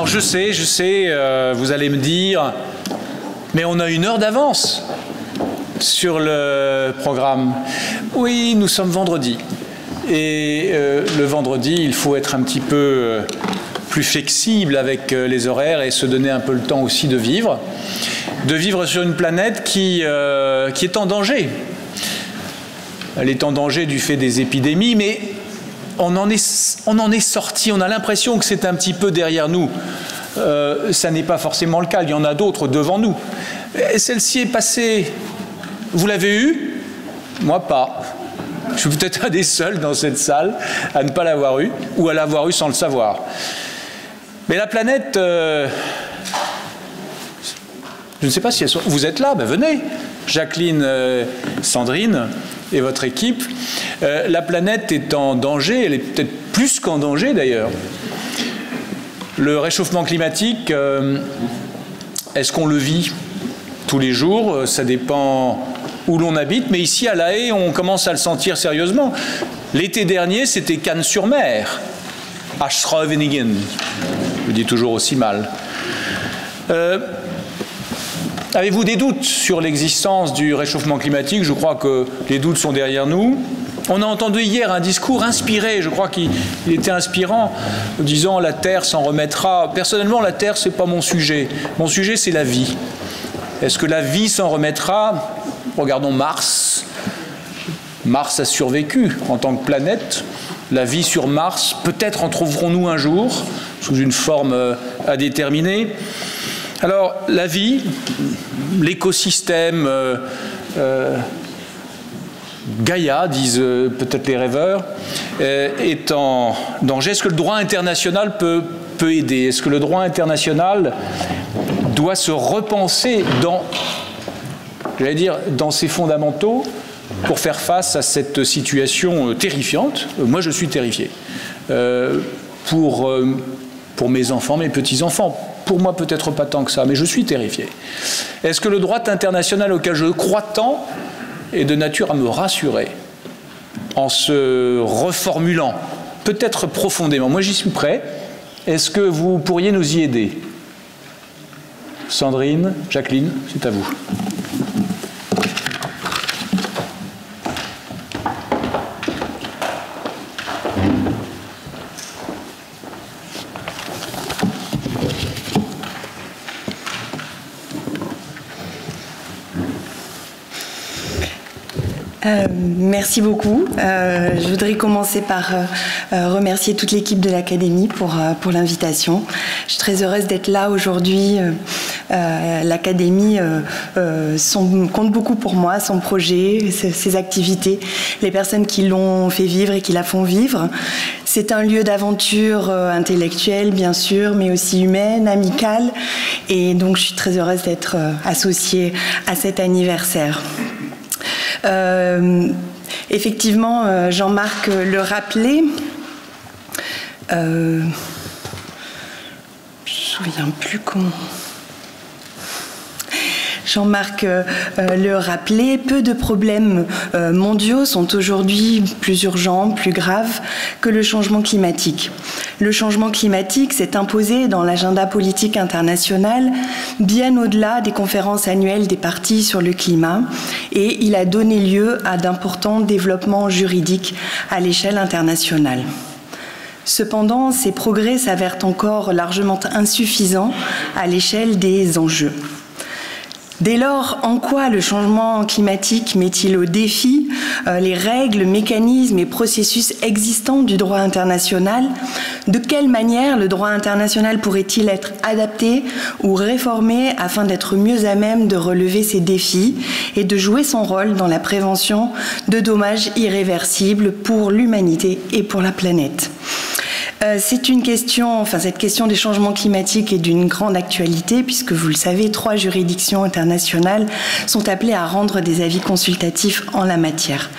Alors je sais, vous allez me dire, mais on a 1 heure d'avance sur le programme. Oui, nous sommes vendredi. Et le vendredi, il faut être un petit peu plus flexible avec les horaires et se donner un peu le temps aussi de vivre sur une planète qui est en danger. Elle est en danger du fait des épidémies, mais on en est sorti. On a l'impression que c'est un petit peu derrière nous. Ça n'est pas forcément le cas. Il y en a d'autres devant nous. Celle-ci est passée. Vous l'avez eue? Moi, pas. Je suis peut-être un des seuls dans cette salle à ne pas l'avoir eue, ou à l'avoir eue sans le savoir. Mais la planète... je ne sais pas si vous êtes là, ben venez. Jacqueline, Sandrine et votre équipe. La planète est en danger, elle est peut-être plus qu'en danger d'ailleurs. Le réchauffement climatique, est-ce qu'on le vit tous les jours? Ça dépend où l'on habite, mais ici à La Haye, on commence à le sentir sérieusement. L'été dernier, c'était Cannes-sur-Mer, à Scheveningen. Je le dis toujours aussi mal. Avez-vous des doutes sur l'existence du réchauffement climatique? Je crois que les doutes sont derrière nous. On a entendu hier un discours inspiré, je crois qu'il était inspirant, disant la Terre s'en remettra. Personnellement, la Terre, ce n'est pas mon sujet. Mon sujet, c'est la vie. Est-ce que la vie s'en remettra? Regardons Mars. Mars a survécu en tant que planète. La vie sur Mars, peut-être en trouverons-nous un jour, sous une forme à déterminer. Alors, la vie, l'écosystème, Gaïa, disent peut-être les rêveurs, est en danger. Est-ce que le droit international peut aider? Est-ce que le droit international doit se repenser dans ses fondamentaux pour faire face à cette situation terrifiante? Moi, je suis terrifié. Pour mes enfants, mes petits-enfants. Pour moi, peut-être pas tant que ça, mais je suis terrifié. Est-ce que le droit international auquel je crois tant est de nature à me rassurer en se reformulant, peut-être profondément? Moi, j'y suis prêt. Est-ce que vous pourriez nous y aider? Sandrine, Jacqueline, c'est à vous. Merci beaucoup. Je voudrais commencer par remercier toute l'équipe de l'Académie pour l'invitation. Je suis très heureuse d'être là aujourd'hui. L'Académie compte beaucoup pour moi, son projet, ses activités, les personnes qui l'ont fait vivre et qui la font vivre. C'est un lieu d'aventure intellectuelle, bien sûr, mais aussi humaine, amicale. Et donc, je suis très heureuse d'être associée à cet anniversaire. Effectivement, Jean-Marc le rappelait. Je ne me souviens plus comment. Jean-Marc le rappelait, peu de problèmes mondiaux sont aujourd'hui plus urgents, plus graves que le changement climatique. Le changement climatique s'est imposé dans l'agenda politique international bien au-delà des conférences annuelles des partis sur le climat et il a donné lieu à d'importants développements juridiques à l'échelle internationale. Cependant, ces progrès s'avèrent encore largement insuffisants à l'échelle des enjeux. Dès lors, en quoi le changement climatique met-il au défi les règles, mécanismes et processus existants du droit international? De quelle manière le droit international pourrait-il être adapté ou réformé afin d'être mieux à même de relever ces défis et de jouer son rôle dans la prévention de dommages irréversibles pour l'humanité et pour la planète? C'est une question, cette question des changements climatiques est d'une grande actualité puisque, vous le savez, 3 juridictions internationales sont appelées à rendre des avis consultatifs en la matière.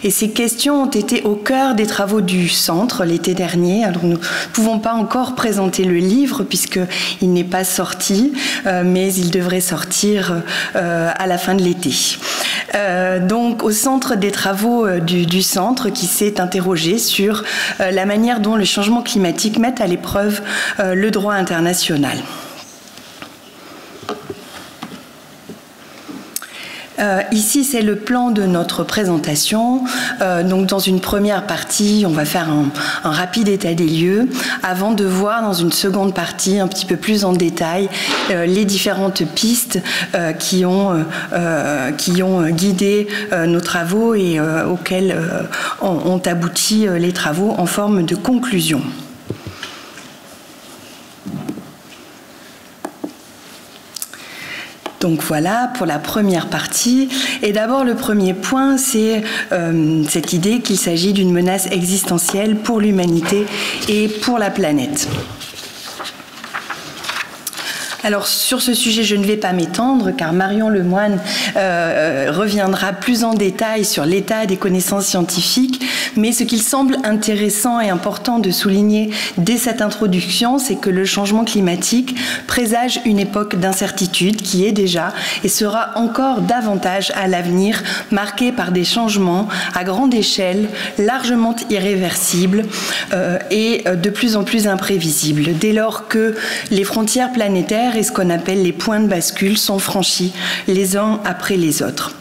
Et ces questions ont été au cœur des travaux du Centre l'été dernier. Alors, nous ne pouvons pas encore présenter le livre puisqu'il n'est pas sorti, mais il devrait sortir à la fin de l'été. donc au centre des travaux du centre qui s'est interrogé sur la manière dont le changement climatique met à l'épreuve le droit international. Ici, c'est le plan de notre présentation. Donc, dans une première partie, on va faire un rapide état des lieux avant de voir dans une seconde partie, un petit peu plus en détail, les différentes pistes qui ont guidé nos travaux et auxquelles ont abouti les travaux en forme de conclusion. Donc voilà pour la première partie. Et d'abord, le premier point, c'est cette idée qu'il s'agit d'une menace existentielle pour l'humanité et pour la planète. Alors sur ce sujet, je ne vais pas m'étendre car Marion Lemoine reviendra plus en détail sur l'état des connaissances scientifiques, mais ce qu'il semble intéressant et important de souligner dès cette introduction, c'est que le changement climatique présage une époque d'incertitude qui est déjà et sera encore davantage à l'avenir marquée par des changements à grande échelle, largement irréversibles et de plus en plus imprévisibles, dès lors que les frontières planétaires et ce qu'on appelle les points de bascule sont franchis les uns après les autres.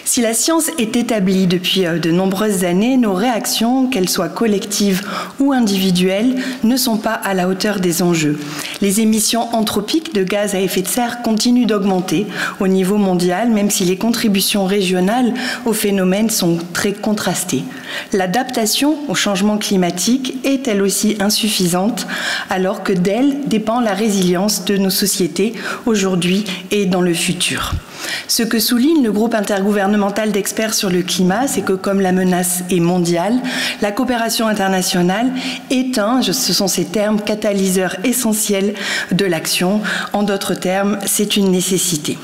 Si la science est établie depuis de nombreuses années, nos réactions, qu'elles soient collectives ou individuelles, ne sont pas à la hauteur des enjeux. Les émissions anthropiques de gaz à effet de serre continuent d'augmenter au niveau mondial, même si les contributions régionales au phénomène sont très contrastées. L'adaptation au changement climatique est elle aussi insuffisante, alors que d'elle dépend la résilience de nos sociétés aujourd'hui et dans le futur. Ce que souligne le groupe intergouvernemental d'experts sur le climat, c'est que comme la menace est mondiale, la coopération internationale est ce sont ces termes, catalyseurs essentiels de l'action. En d'autres termes, c'est une nécessité.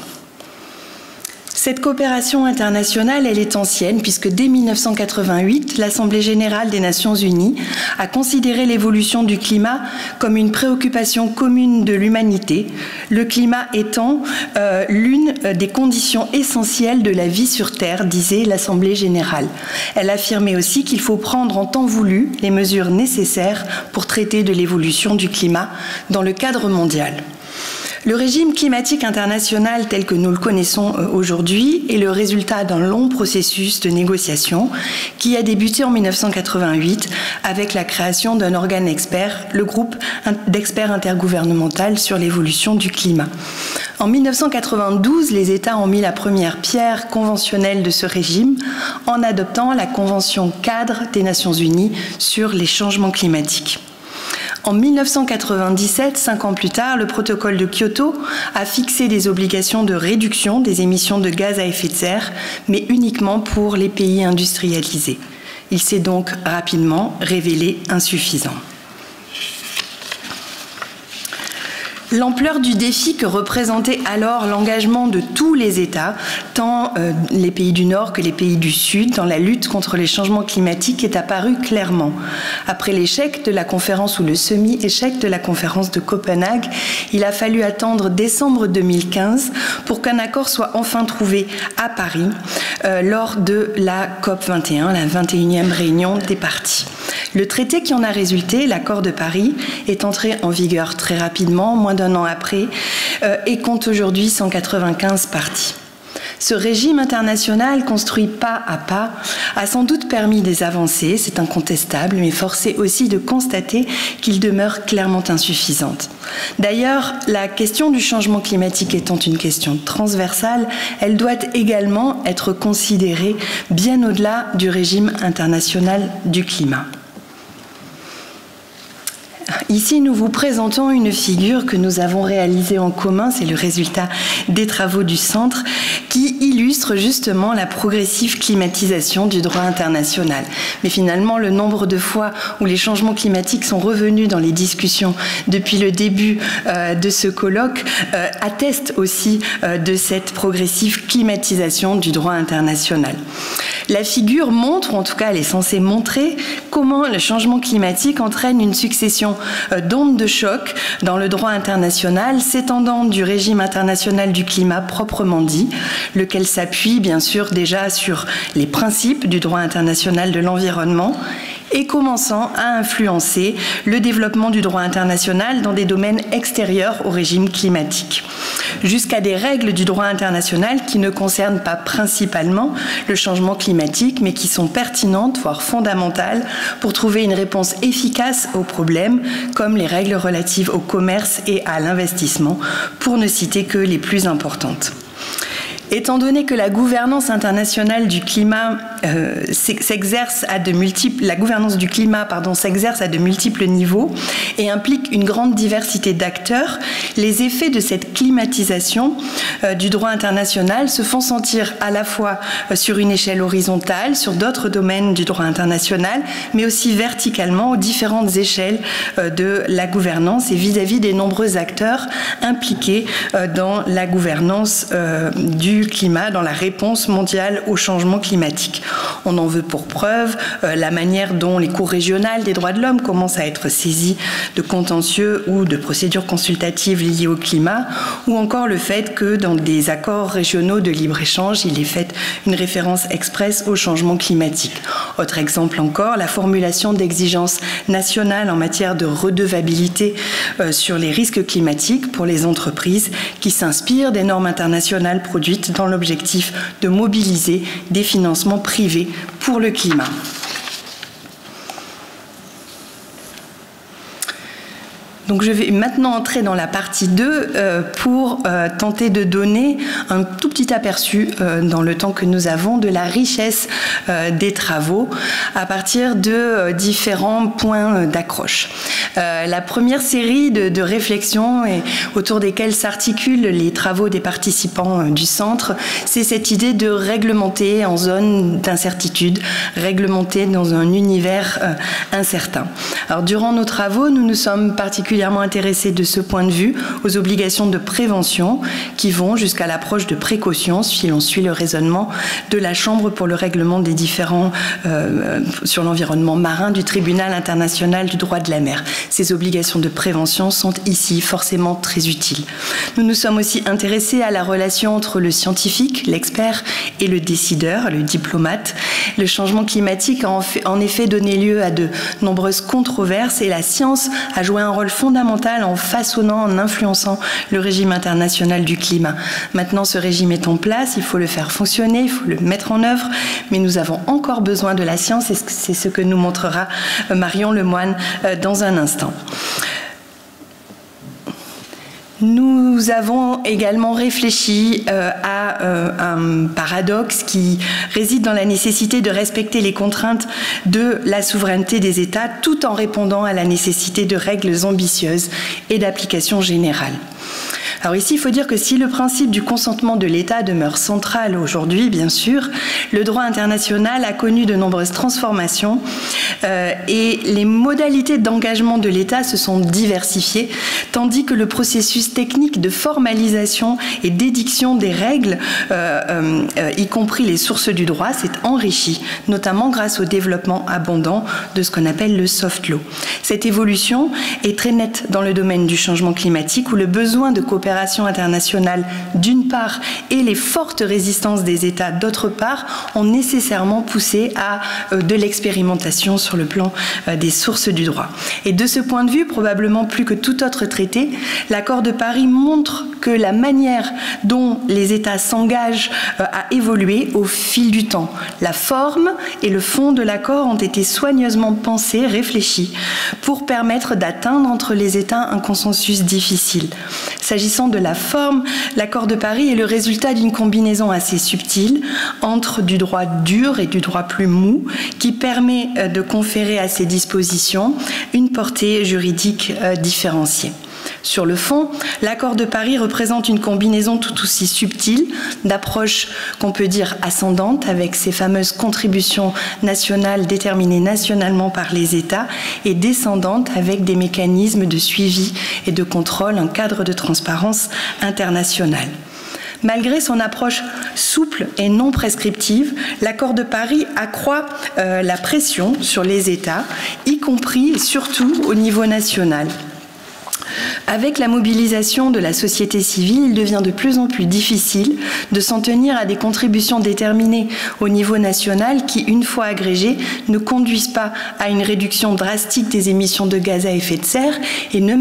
Cette coopération internationale, elle est ancienne puisque dès 1988, l'Assemblée générale des Nations unies a considéré l'évolution du climat comme une préoccupation commune de l'humanité, le climat étant l'une des conditions essentielles de la vie sur Terre, disait l'Assemblée générale. Elle affirmait aussi qu'il faut prendre en temps voulu les mesures nécessaires pour traiter de l'évolution du climat dans le cadre mondial. Le régime climatique international tel que nous le connaissons aujourd'hui est le résultat d'un long processus de négociation qui a débuté en 1988 avec la création d'un organe expert, le groupe d'experts intergouvernemental sur l'évolution du climat. En 1992, les États ont mis la première pierre conventionnelle de ce régime en adoptant la Convention cadre des Nations unies sur les changements climatiques. En 1997, 5 ans plus tard, le protocole de Kyoto a fixé des obligations de réduction des émissions de gaz à effet de serre, mais uniquement pour les pays industrialisés. Il s'est donc rapidement révélé insuffisant. L'ampleur du défi que représentait alors l'engagement de tous les États, tant les pays du Nord que les pays du Sud, dans la lutte contre les changements climatiques est apparue clairement. Après l'échec de la conférence ou le semi-échec de la conférence de Copenhague, il a fallu attendre décembre 2015 pour qu'un accord soit enfin trouvé à Paris lors de la COP21, la 21e réunion des parties. Le traité qui en a résulté, l'accord de Paris, est entré en vigueur très rapidement, moins d'un an après, et compte aujourd'hui 195 parties. Ce régime international, construit pas à pas, a sans doute permis des avancées, c'est incontestable, mais force est aussi de constater qu'il demeure clairement insuffisante. D'ailleurs, la question du changement climatique étant une question transversale, elle doit également être considérée bien au-delà du régime international du climat. Ici, nous vous présentons une figure que nous avons réalisée en commun, c'est le résultat des travaux du Centre, qui illustre justement la progressive climatisation du droit international. Mais finalement, le nombre de fois où les changements climatiques sont revenus dans les discussions depuis le début de ce colloque atteste aussi de cette progressive climatisation du droit international. La figure montre, ou en tout cas elle est censée montrer, comment le changement climatique entraîne une succession d'onde de choc dans le droit international s'étendant du régime international du climat proprement dit, lequel s'appuie bien sûr déjà sur les principes du droit international de l'environnement, et commençant à influencer le développement du droit international dans des domaines extérieurs au régime climatique, jusqu'à des règles du droit international qui ne concernent pas principalement le changement climatique, mais qui sont pertinentes, voire fondamentales, pour trouver une réponse efficace aux problèmes, comme les règles relatives au commerce et à l'investissement, pour ne citer que les plus importantes. Étant donné que la gouvernance internationale du climat s'exerce à de multiples niveaux et implique une grande diversité d'acteurs, les effets de cette climatisation du droit international se font sentir à la fois sur une échelle horizontale, sur d'autres domaines du droit international, mais aussi verticalement aux différentes échelles de la gouvernance et vis-à-vis des nombreux acteurs impliqués dans la gouvernance du climat, dans la réponse mondiale au changement climatique. On en veut pour preuve la manière dont les cours régionales des droits de l'homme commencent à être saisies de contentieux ou de procédures consultatives liées au climat, ou encore le fait que dans des accords régionaux de libre-échange, il est fait une référence expresse au changement climatique. Autre exemple encore, la formulation d'exigences nationales en matière de redevabilité sur les risques climatiques pour les entreprises qui s'inspirent des normes internationales produites dans l'objectif de mobiliser des financements privés pour le climat. Donc je vais maintenant entrer dans la partie 2 pour tenter de donner un tout petit aperçu dans le temps que nous avons de la richesse des travaux à partir de différents points d'accroche. La première série de réflexions et autour desquelles s'articulent les travaux des participants du centre, c'est cette idée de réglementer en zone d'incertitude, réglementer dans un univers incertain. Alors durant nos travaux, nous nous sommes particulièrement intéressés de ce point de vue aux obligations de prévention qui vont jusqu'à l'approche de précaution si l'on suit le raisonnement de la Chambre pour le règlement des différends sur l'environnement marin du Tribunal international du droit de la mer. Ces obligations de prévention sont ici forcément très utiles. Nous nous sommes aussi intéressés à la relation entre le scientifique, l'expert et le décideur, le diplomate. Le changement climatique a en effet donné lieu à de nombreuses controverses et la science a joué un rôle fondamental en façonnant, en influençant le régime international du climat. Maintenant, ce régime est en place, il faut le faire fonctionner, il faut le mettre en œuvre, mais nous avons encore besoin de la science et c'est ce que nous montrera Marion Lemoine dans un instant. Nous avons également réfléchi à un paradoxe qui réside dans la nécessité de respecter les contraintes de la souveraineté des États tout en répondant à la nécessité de règles ambitieuses et d'application générale. Alors ici, il faut dire que si le principe du consentement de l'État demeure central aujourd'hui, bien sûr, le droit international a connu de nombreuses transformations et les modalités d'engagement de l'État se sont diversifiées, tandis que le processus technique de formalisation et d'édiction des règles, y compris les sources du droit, s'est enrichi, notamment grâce au développement abondant de ce qu'on appelle le soft law. Cette évolution est très nette dans le domaine du changement climatique où le besoin de coopération internationale d'une part et les fortes résistances des États d'autre part ont nécessairement poussé à de l'expérimentation sur le plan des sources du droit. Et de ce point de vue, probablement plus que tout autre traité, l'accord de Paris montre que la manière dont les États s'engagent a évolué au fil du temps. La forme et le fond de l'accord ont été soigneusement pensés, réfléchis, pour permettre d'atteindre entre les États un consensus difficile. S'agissant de la forme, l'accord de Paris est le résultat d'une combinaison assez subtile entre du droit dur et du droit plus mou qui permet de conférer à ces dispositions une portée juridique différenciée. Sur le fond, l'accord de Paris représente une combinaison tout aussi subtile d'approches qu'on peut dire ascendantes avec ces fameuses contributions nationales déterminées nationalement par les États et descendantes avec des mécanismes de suivi et de contrôle, un cadre de transparence internationale. Malgré son approche souple et non prescriptive, l'accord de Paris accroît la pression sur les États, y compris et surtout au niveau national. Avec la mobilisation de la société civile, il devient de plus en plus difficile de s'en tenir à des contributions déterminées au niveau national qui, une fois agrégées, ne conduisent pas à une réduction drastique des émissions de gaz à effet de serre et ne nous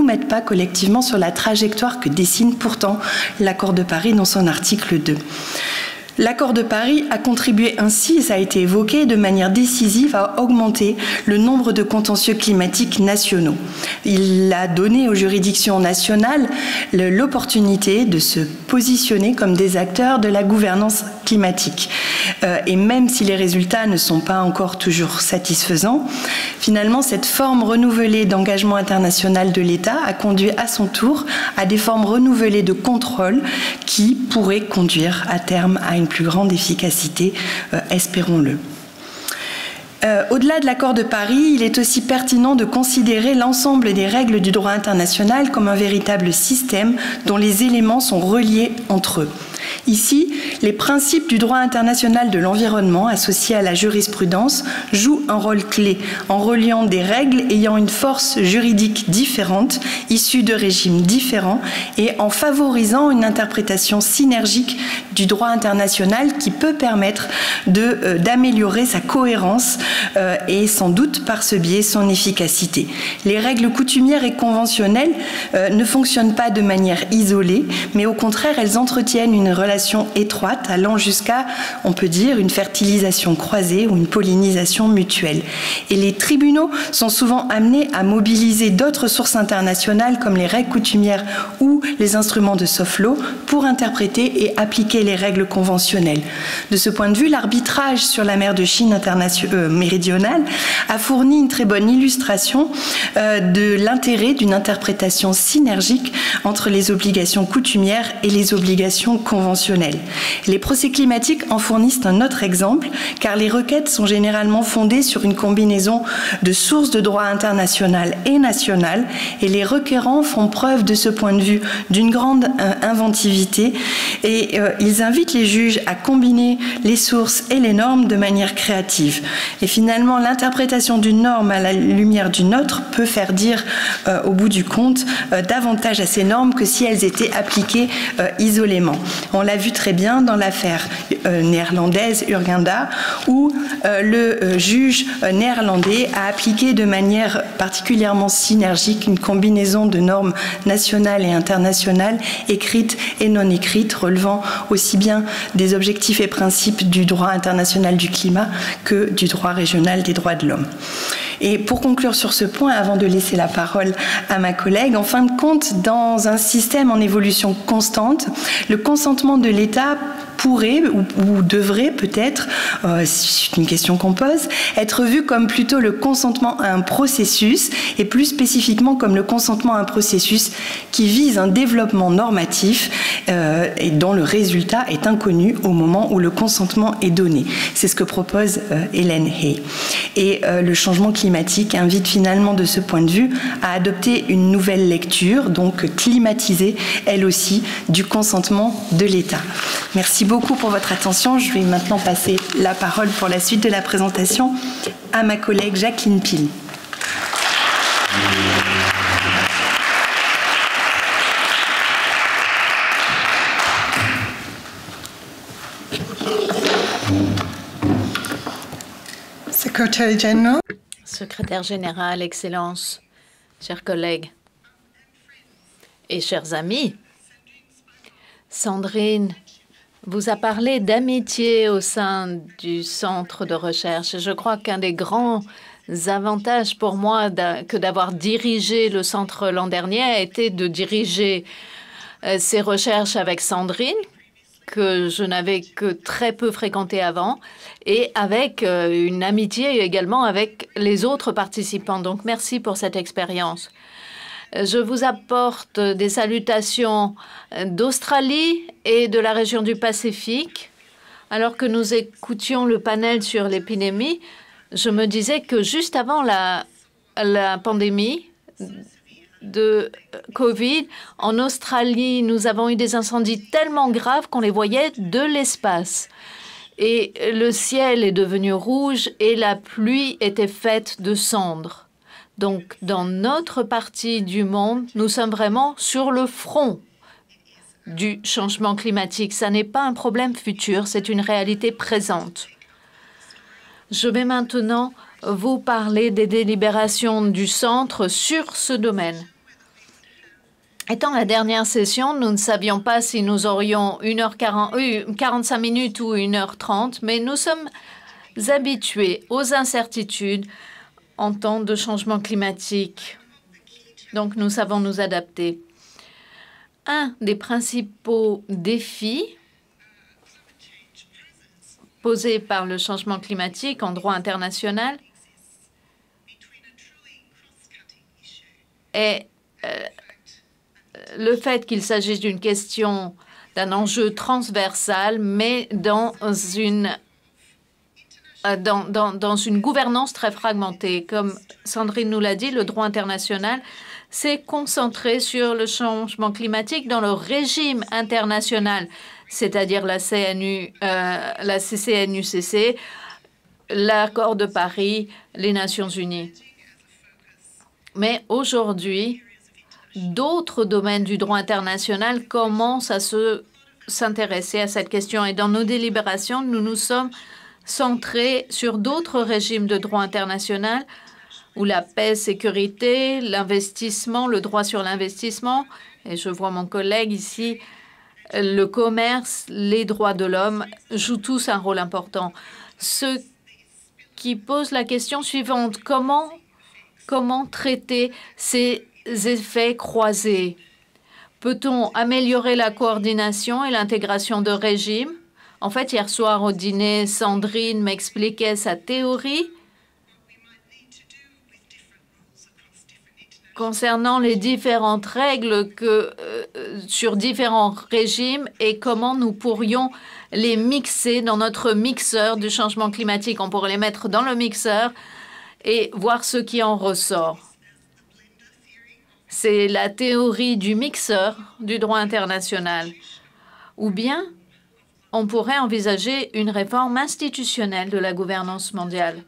mettent pas collectivement sur la trajectoire que dessine pourtant l'accord de Paris dans son article 2. L'accord de Paris a contribué ainsi, et ça a été évoqué, de manière décisive à augmenter le nombre de contentieux climatiques nationaux. Il a donné aux juridictions nationales l'opportunité de se positionner comme des acteurs de la gouvernance climatique. Et même si les résultats ne sont pas encore toujours satisfaisants, finalement, cette forme renouvelée d'engagement international de l'État a conduit à son tour à des formes renouvelées de contrôle qui pourraient conduire à terme à une plus grande efficacité, espérons-le. Au-delà de l'accord de Paris, il est aussi pertinent de considérer l'ensemble des règles du droit international comme un véritable système dont les éléments sont reliés entre eux. Ici, les principes du droit international de l'environnement associés à la jurisprudence jouent un rôle clé en reliant des règles ayant une force juridique différente, issues de régimes différents, et en favorisant une interprétation synergique du droit international qui peut permettre d'améliorer sa cohérence et sans doute par ce biais son efficacité. Les règles coutumières et conventionnelles ne fonctionnent pas de manière isolée, mais au contraire, elles entretiennent une relation étroite allant jusqu'à, on peut dire, une fertilisation croisée ou une pollinisation mutuelle. Et les tribunaux sont souvent amenés à mobiliser d'autres sources internationales comme les règles coutumières ou les instruments de soft law pour interpréter et appliquer les règles conventionnelles. De ce point de vue, l'arbitrage sur la mer de Chine méridionale a fourni une très bonne illustration de l'intérêt d'une interprétation synergique entre les obligations coutumières et les obligations conventionnelles. Les procès climatiques en fournissent un autre exemple, car les requêtes sont généralement fondées sur une combinaison de sources de droit international et national, et les requérants font preuve de ce point de vue d'une grande inventivité, et ils invitent les juges à combiner les sources et les normes de manière créative. Et finalement, l'interprétation d'une norme à la lumière d'une autre peut faire dire, au bout du compte, davantage à ces normes que si elles étaient appliquées isolément. On l'a vu très bien dans l'affaire néerlandaise Urgenda, où le juge néerlandais a appliqué de manière particulièrement synergique une combinaison de normes nationales et internationales, écrites et non écrites, relevant aussi bien des objectifs et principes du droit international du climat que du droit régional des droits de l'homme. Et pour conclure sur ce point, avant de laisser la parole à ma collègue, en fin de compte, dans un système en évolution constante, le consentement de l'État pourrait ou devrait peut-être, c'est une question qu'on pose, être vu comme plutôt le consentement à un processus et plus spécifiquement comme le consentement à un processus qui vise un développement normatif et dont le résultat est inconnu au moment où le consentement est donné. C'est ce que propose Hélène Hay. Et le changement climatique invite finalement de ce point de vue à adopter une nouvelle lecture, donc climatisée elle aussi, du consentement de l'État. Merci beaucoup pour votre attention. Je vais maintenant passer la parole pour la suite de la présentation à ma collègue Jacqueline Pille. Secrétaire général, Excellences, chers collègues et chers amis, Sandrine vous a parlé d'amitié au sein du centre de recherche. Je crois qu'un des grands avantages pour moi que d'avoir dirigé le centre l'an dernier a été de diriger ces recherches avec Sandrine, que je n'avais que très peu fréquenté avant, et avec une amitié également avec les autres participants. Donc, merci pour cette expérience. Je vous apporte des salutations d'Australie et de la région du Pacifique. Alors que nous écoutions le panel sur l'épidémie, je me disais que juste avant la pandémie de Covid, en Australie, nous avons eu des incendies tellement graves qu'on les voyait de l'espace. et le ciel est devenu rouge et la pluie était faite de cendres. Donc, dans notre partie du monde, nous sommes vraiment sur le front du changement climatique. Ça n'est pas un problème futur, c'est une réalité présente. Je vais maintenant vous parler des délibérations du centre sur ce domaine. Étant la dernière session, nous ne savions pas si nous aurions 45 minutes ou 1h30, mais nous sommes habitués aux incertitudes en temps de changement climatique. Donc, nous savons nous adapter. Un des principaux défis posés par le changement climatique en droit international est le fait qu'il s'agisse d'une question, d'un enjeu transversal, mais dans une gouvernance très fragmentée. Comme Sandrine nous l'a dit, le droit international s'est concentré sur le changement climatique dans le régime international, c'est-à-dire la CCNUCC, l'accord de Paris, les Nations unies. Mais aujourd'hui, d'autres domaines du droit international commencent à s'intéresser à cette question. Et dans nos délibérations, nous nous sommes centrés sur d'autres régimes de droit international où la paix, sécurité, l'investissement, le droit sur l'investissement, et je vois mon collègue ici, le commerce, les droits de l'homme jouent tous un rôle important. Ce qui pose la question suivante, comment traiter ces effets croisés? Peut-on améliorer la coordination et l'intégration de régimes? En fait, hier soir au dîner, Sandrine m'expliquait sa théorie concernant les différentes règles sur différents régimes et comment nous pourrions les mixer dans notre mixeur du changement climatique. On pourrait les mettre dans le mixeur et voir ce qui en ressort. C'est la théorie du mixeur du droit international. Ou bien, on pourrait envisager une réforme institutionnelle de la gouvernance mondiale.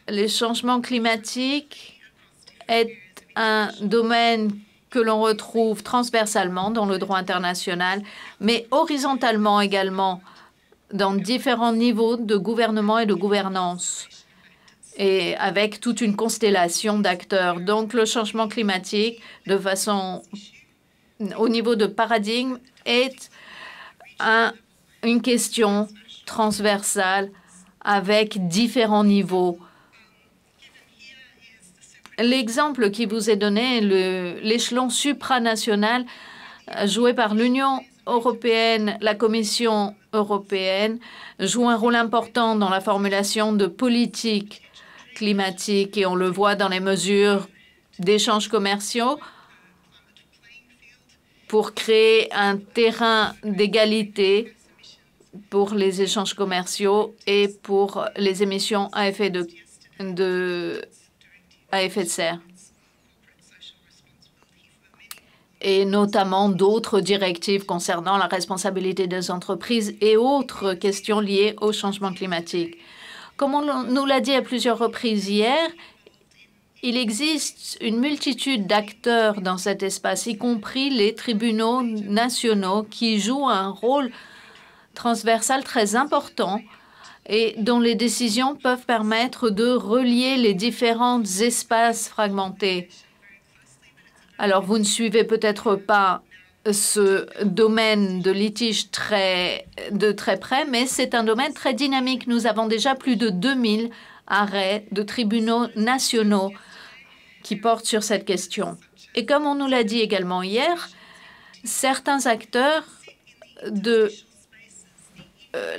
Les changements climatiques est un domaine que l'on retrouve transversalement dans le droit international, mais horizontalement également dans différents niveaux de gouvernement et de gouvernance, et avec toute une constellation d'acteurs. Donc, le changement climatique, de façon au niveau de paradigme, est une question transversale avec différents niveaux. L'exemple qui vous est donné, l'échelon supranational joué par l'Union européenne, la Commission européenne, joue un rôle important dans la formulation de politiques climatiques et on le voit dans les mesures d'échanges commerciaux pour créer un terrain d'égalité pour les échanges commerciaux et pour les émissions à effet de serre, et notamment d'autres directives concernant la responsabilité des entreprises et autres questions liées au changement climatique. Comme on nous l'a dit à plusieurs reprises hier, il existe une multitude d'acteurs dans cet espace, y compris les tribunaux nationaux qui jouent un rôle transversal très important et dont les décisions peuvent permettre de relier les différents espaces fragmentés. Alors, vous ne suivez peut-être pas ce domaine de litige de très près, mais c'est un domaine très dynamique. Nous avons déjà plus de 2000 arrêts de tribunaux nationaux qui portent sur cette question. Et comme on nous l'a dit également hier, certains acteurs de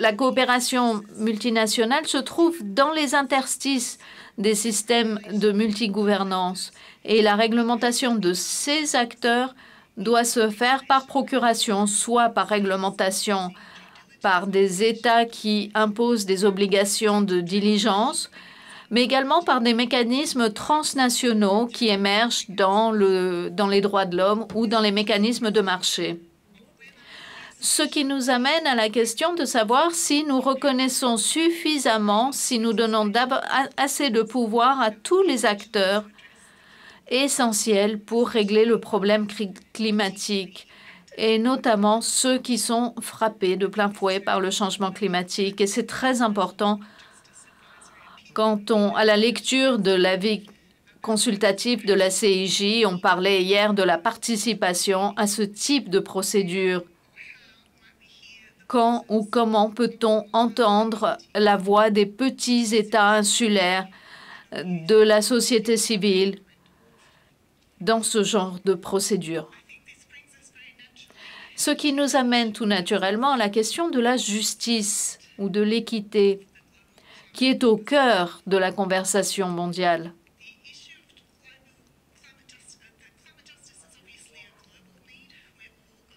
la coopération multinationale se trouve dans les interstices des systèmes de multigouvernance et la réglementation de ces acteurs doit se faire par procuration, soit par réglementation par des États qui imposent des obligations de diligence, mais également par des mécanismes transnationaux qui émergent dans les droits de l'homme ou dans les mécanismes de marché. Ce qui nous amène à la question de savoir si nous reconnaissons suffisamment, si nous donnons assez de pouvoir à tous les acteurs essentiels pour régler le problème climatique, et notamment ceux qui sont frappés de plein fouet par le changement climatique. Et c'est très important quand à la lecture de l'avis consultatif de la CIJ, on parlait hier de la participation à ce type de procédure. Quand ou comment peut-on entendre la voix des petits États insulaires, de la société civile, dans ce genre de procédure? Ce qui nous amène tout naturellement à la question de la justice ou de l'équité, qui est au cœur de la conversation mondiale.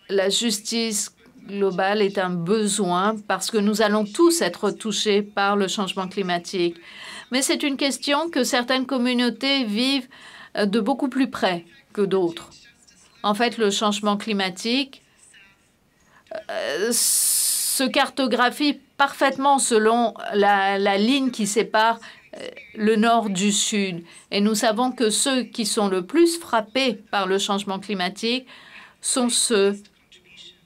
La justice globale est un besoin parce que nous allons tous être touchés par le changement climatique. Mais c'est une question que certaines communautés vivent de beaucoup plus près que d'autres. En fait, le changement climatique se cartographie parfaitement selon la ligne qui sépare le nord du sud. Et nous savons que ceux qui sont le plus frappés par le changement climatique sont ceux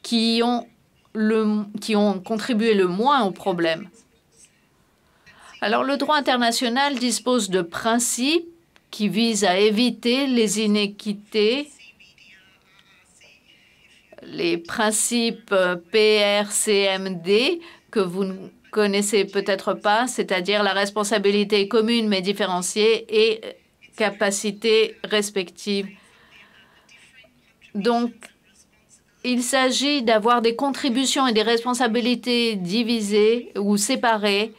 qui ont contribué le moins au problème. Alors, le droit international dispose de principes qui visent à éviter les inéquités. Les principes PRCMD, que vous ne connaissez peut-être pas, c'est-à-dire la responsabilité commune mais différenciée et capacité respective. Donc, il s'agit d'avoir des contributions et des responsabilités divisées ou séparées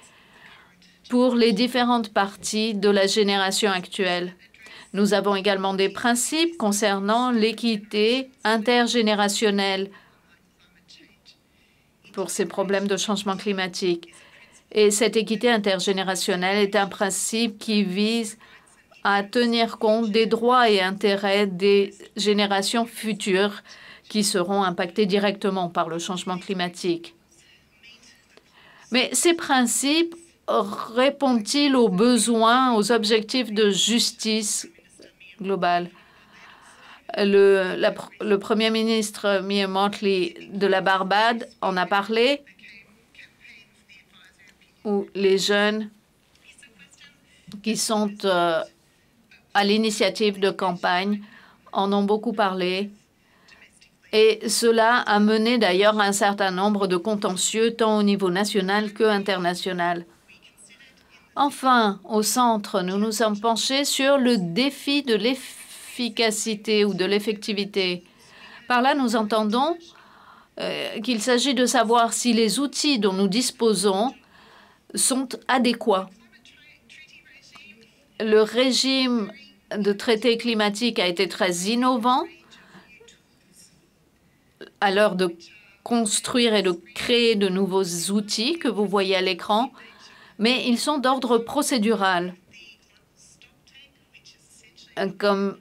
pour les différentes parties de la génération actuelle. Nous avons également des principes concernant l'équité intergénérationnelle pour ces problèmes de changement climatique. Et cette équité intergénérationnelle est un principe qui vise à tenir compte des droits et intérêts des générations futures qui seront impactées directement par le changement climatique. Mais ces principes répondent-ils aux besoins, aux objectifs de justice globale? Le Premier ministre Mia Mottley de la Barbade en a parlé, où les jeunes qui sont à l'initiative de campagne en ont beaucoup parlé. Et cela a mené d'ailleurs à un certain nombre de contentieux, tant au niveau national qu'international. Enfin, au centre, nous nous sommes penchés sur le défi de l'efficacité ou de l'effectivité. Par là, nous entendons qu'il s'agit de savoir si les outils dont nous disposons sont adéquats. Le régime de traité climatique a été très innovant à l'heure de construire et de créer de nouveaux outils que vous voyez à l'écran, mais ils sont d'ordre procédural, comme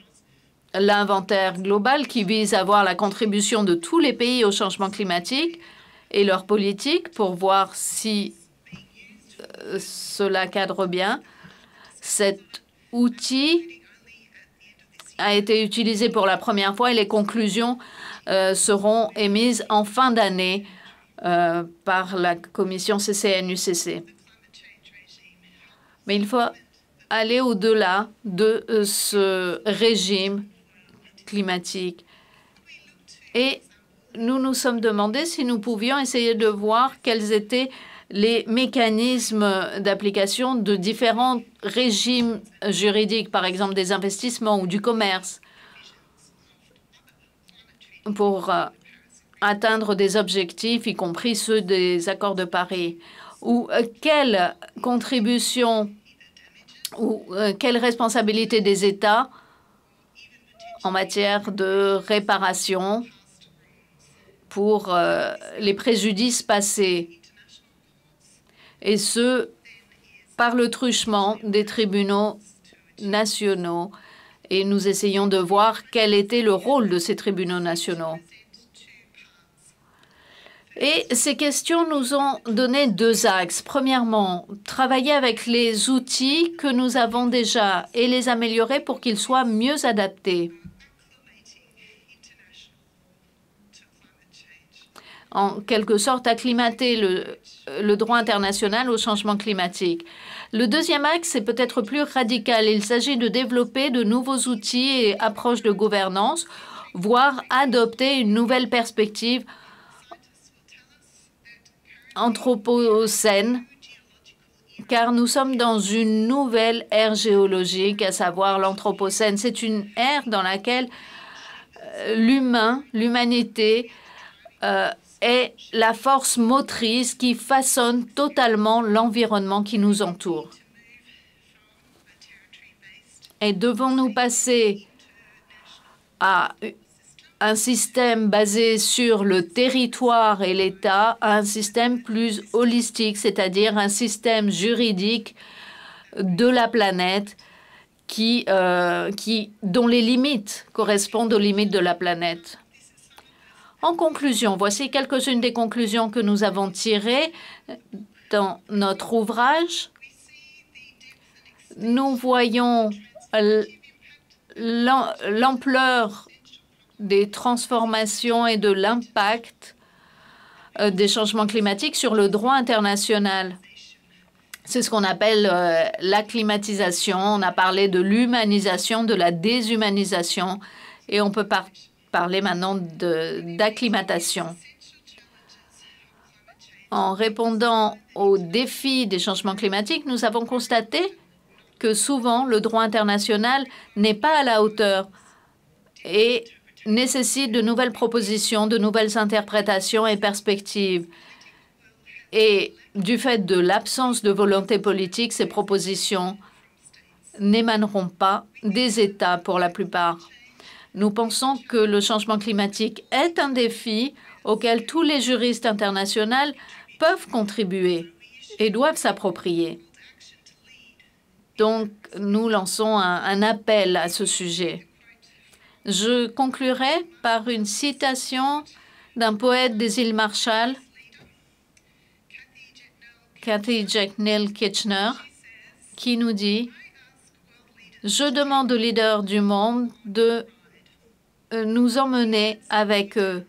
l'inventaire global qui vise à voir la contribution de tous les pays au changement climatique et leur politique pour voir si cela cadre bien. Cet outil a été utilisé pour la première fois et les conclusions seront émises en fin d'année par la commission CCNUCC. Mais il faut aller au-delà de ce régime climatique. Et nous nous sommes demandé si nous pouvions essayer de voir quels étaient les mécanismes d'application de différents régimes juridiques, par exemple des investissements ou du commerce, pour atteindre des objectifs, y compris ceux des accords de Paris, ou quelle contribution ou quelle responsabilité des États en matière de réparation pour les préjudices passés, et ce, par le truchement des tribunaux nationaux. Et nous essayons de voir quel était le rôle de ces tribunaux nationaux. Et ces questions nous ont donné 2 axes. Premièrement, travailler avec les outils que nous avons déjà et les améliorer pour qu'ils soient mieux adaptés. En quelque sorte, acclimater le droit international au changement climatique. Le deuxième axe est peut-être plus radical. Il s'agit de développer de nouveaux outils et approches de gouvernance, voire adopter une nouvelle perspective anthropocène, car nous sommes dans une nouvelle ère géologique, à savoir l'anthropocène. C'est une ère dans laquelle l'humanité est la force motrice qui façonne totalement l'environnement qui nous entoure. Et devons-nous passer à un système basé sur le territoire et l'État à un système plus holistique, c'est-à-dire un système juridique de la planète dont les limites correspondent aux limites de la planète? En conclusion, voici quelques-unes des conclusions que nous avons tirées dans notre ouvrage. Nous voyons l'ampleur des transformations et de l'impact des changements climatiques sur le droit international. C'est ce qu'on appelle l'acclimatisation. On a parlé de l'humanisation, de la déshumanisation, et on peut parler maintenant d'acclimatation. En répondant aux défis des changements climatiques, nous avons constaté que souvent le droit international n'est pas à la hauteur et nécessite de nouvelles propositions, de nouvelles interprétations et perspectives. Et du fait de l'absence de volonté politique, ces propositions n'émaneront pas des États pour la plupart. Nous pensons que le changement climatique est un défi auquel tous les juristes internationaux peuvent contribuer et doivent s'approprier. Donc, nous lançons un appel à ce sujet. Je conclurai par une citation d'un poète des îles Marshall, Kathy Jecknell Kitchener, qui nous dit « Je demande aux leaders du monde de nous emmener avec eux.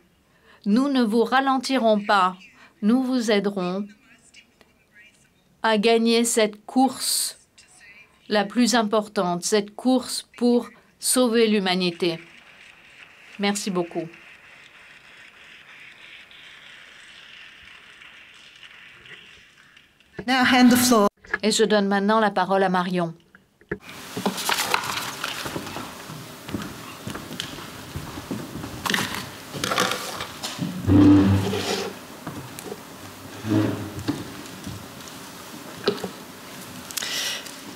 Nous ne vous ralentirons pas. Nous vous aiderons à gagner cette course la plus importante, cette course pour sauver l'humanité. » Merci beaucoup. Now hand the floor. Et je donne maintenant la parole à Marion.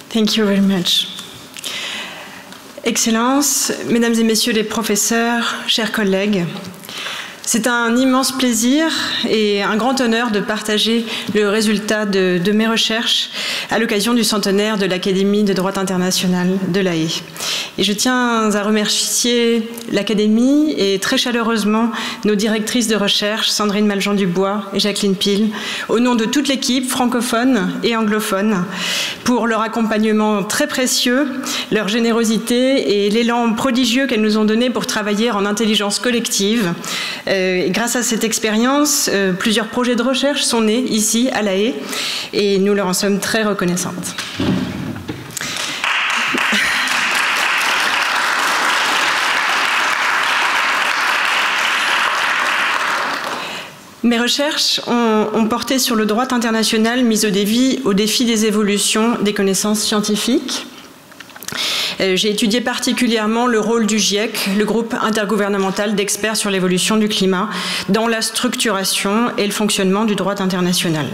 Thank you very much. Excellences, Mesdames et Messieurs les professeurs, chers collègues, c'est un immense plaisir et un grand honneur de partager le résultat de mes recherches à l'occasion du centenaire de l'Académie de droit international de La Haye. Et je tiens à remercier l'Académie et très chaleureusement nos directrices de recherche, Sandrine Maljean-Dubois et Jacqueline Pille, au nom de toute l'équipe francophone et anglophone, pour leur accompagnement très précieux, leur générosité et l'élan prodigieux qu'elles nous ont donné pour travailler en intelligence collective. Et grâce à cette expérience, plusieurs projets de recherche sont nés ici à La Haye et nous leur en sommes très reconnaissantes. Mes recherches ont porté sur le droit international mis au défi des évolutions des connaissances scientifiques. J'ai étudié particulièrement le rôle du GIEC, le groupe intergouvernemental d'experts sur l'évolution du climat, dans la structuration et le fonctionnement du droit international.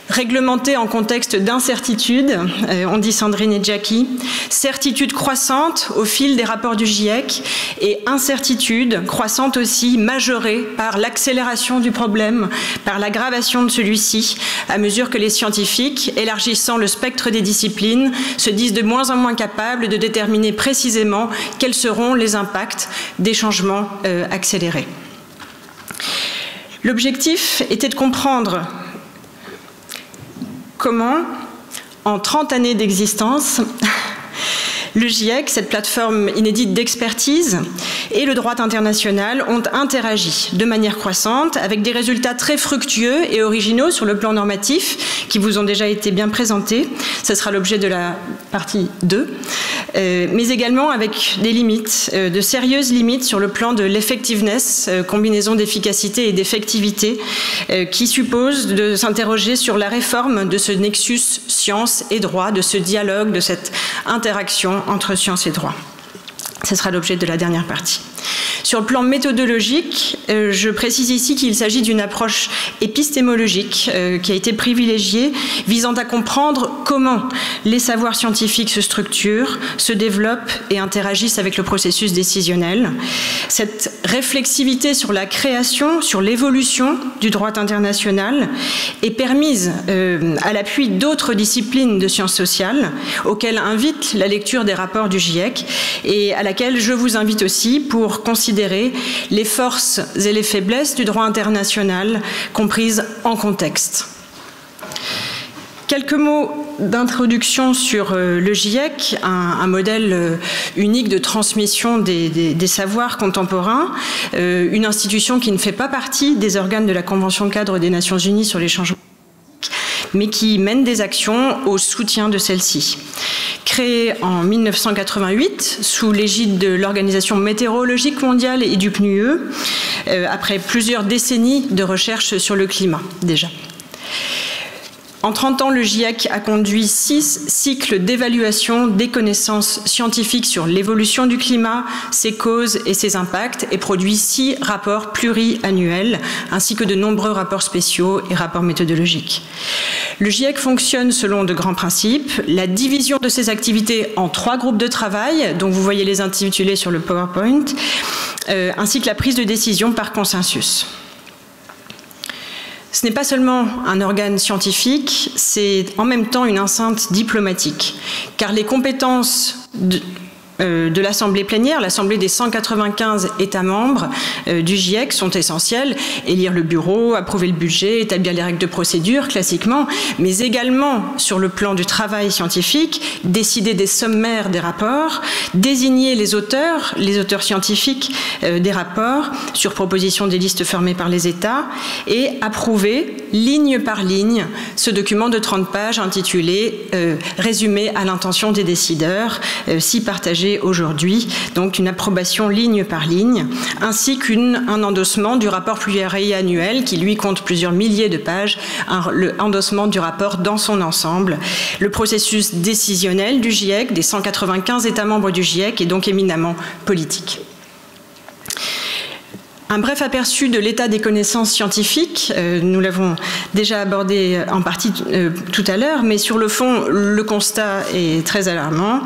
Réglementé en contexte d'incertitude, on dit Sandrine et Jackie, certitude croissante au fil des rapports du GIEC et incertitude croissante aussi majorée par l'accélération du problème, par l'aggravation de celui-ci, à mesure que les scientifiques, élargissant le spectre des disciplines, se disent de moins en moins capables de déterminer précisément quels seront les impacts des changements accélérés. L'objectif était de comprendre comment, en 30 années d'existence, le GIEC, cette plateforme inédite d'expertise, et le droit international ont interagi de manière croissante avec des résultats très fructueux et originaux sur le plan normatif qui vous ont déjà été bien présentés. Ce sera l'objet de la partie 2. Mais également avec des limites, de sérieuses limites sur le plan de l'effectiveness, combinaison d'efficacité et d'effectivité, qui suppose de s'interroger sur la réforme de ce nexus science et droit, de ce dialogue, de cette interaction entre science et droit. Ce sera l'objet de la dernière partie. Sur le plan méthodologique, je précise ici qu'il s'agit d'une approche épistémologique qui a été privilégiée, visant à comprendre comment les savoirs scientifiques se structurent, se développent et interagissent avec le processus décisionnel. Cette réflexivité sur la création, sur l'évolution du droit international est permise à l'appui d'autres disciplines de sciences sociales, auxquelles invite la lecture des rapports du GIEC et à laquelle je vous invite aussi pour considérer les forces et les faiblesses du droit international comprises en contexte. Quelques mots d'introduction sur le GIEC, un modèle unique de transmission des savoirs contemporains, une institution qui ne fait pas partie des organes de la Convention cadre des Nations Unies sur les changements climatiques, mais qui mène des actions au soutien de celle-ci. Créé en 1988 sous l'égide de l'Organisation météorologique mondiale et du PNUE, après plusieurs décennies de recherche sur le climat déjà. En 30 ans, le GIEC a conduit 6 cycles d'évaluation des connaissances scientifiques sur l'évolution du climat, ses causes et ses impacts, et produit 6 rapports pluriannuels, ainsi que de nombreux rapports spéciaux et rapports méthodologiques. Le GIEC fonctionne selon de grands principes, la division de ses activités en 3 groupes de travail, dont vous voyez les intitulés sur le PowerPoint, ainsi que la prise de décision par consensus. Ce n'est pas seulement un organe scientifique, c'est en même temps une enceinte diplomatique, car les compétences de l'Assemblée plénière, l'Assemblée des 195 États membres du GIEC sont essentielles. Élire le bureau, approuver le budget, établir les règles de procédure, classiquement, mais également sur le plan du travail scientifique, décider des sommaires des rapports, désigner les auteurs scientifiques des rapports sur proposition des listes formées par les États et approuver, ligne par ligne, ce document de 30 pages intitulé « Résumé à l'intention des décideurs », si partagé aujourd'hui, donc une approbation ligne par ligne, ainsi qu'un endossement du rapport pluriannuel qui lui compte plusieurs milliers de pages, le endossement du rapport dans son ensemble. Le processus décisionnel du GIEC, des 195 États membres du GIEC, est donc éminemment politique. Un bref aperçu de l'état des connaissances scientifiques, nous l'avons déjà abordé en partie tout à l'heure, mais sur le fond, le constat est très alarmant.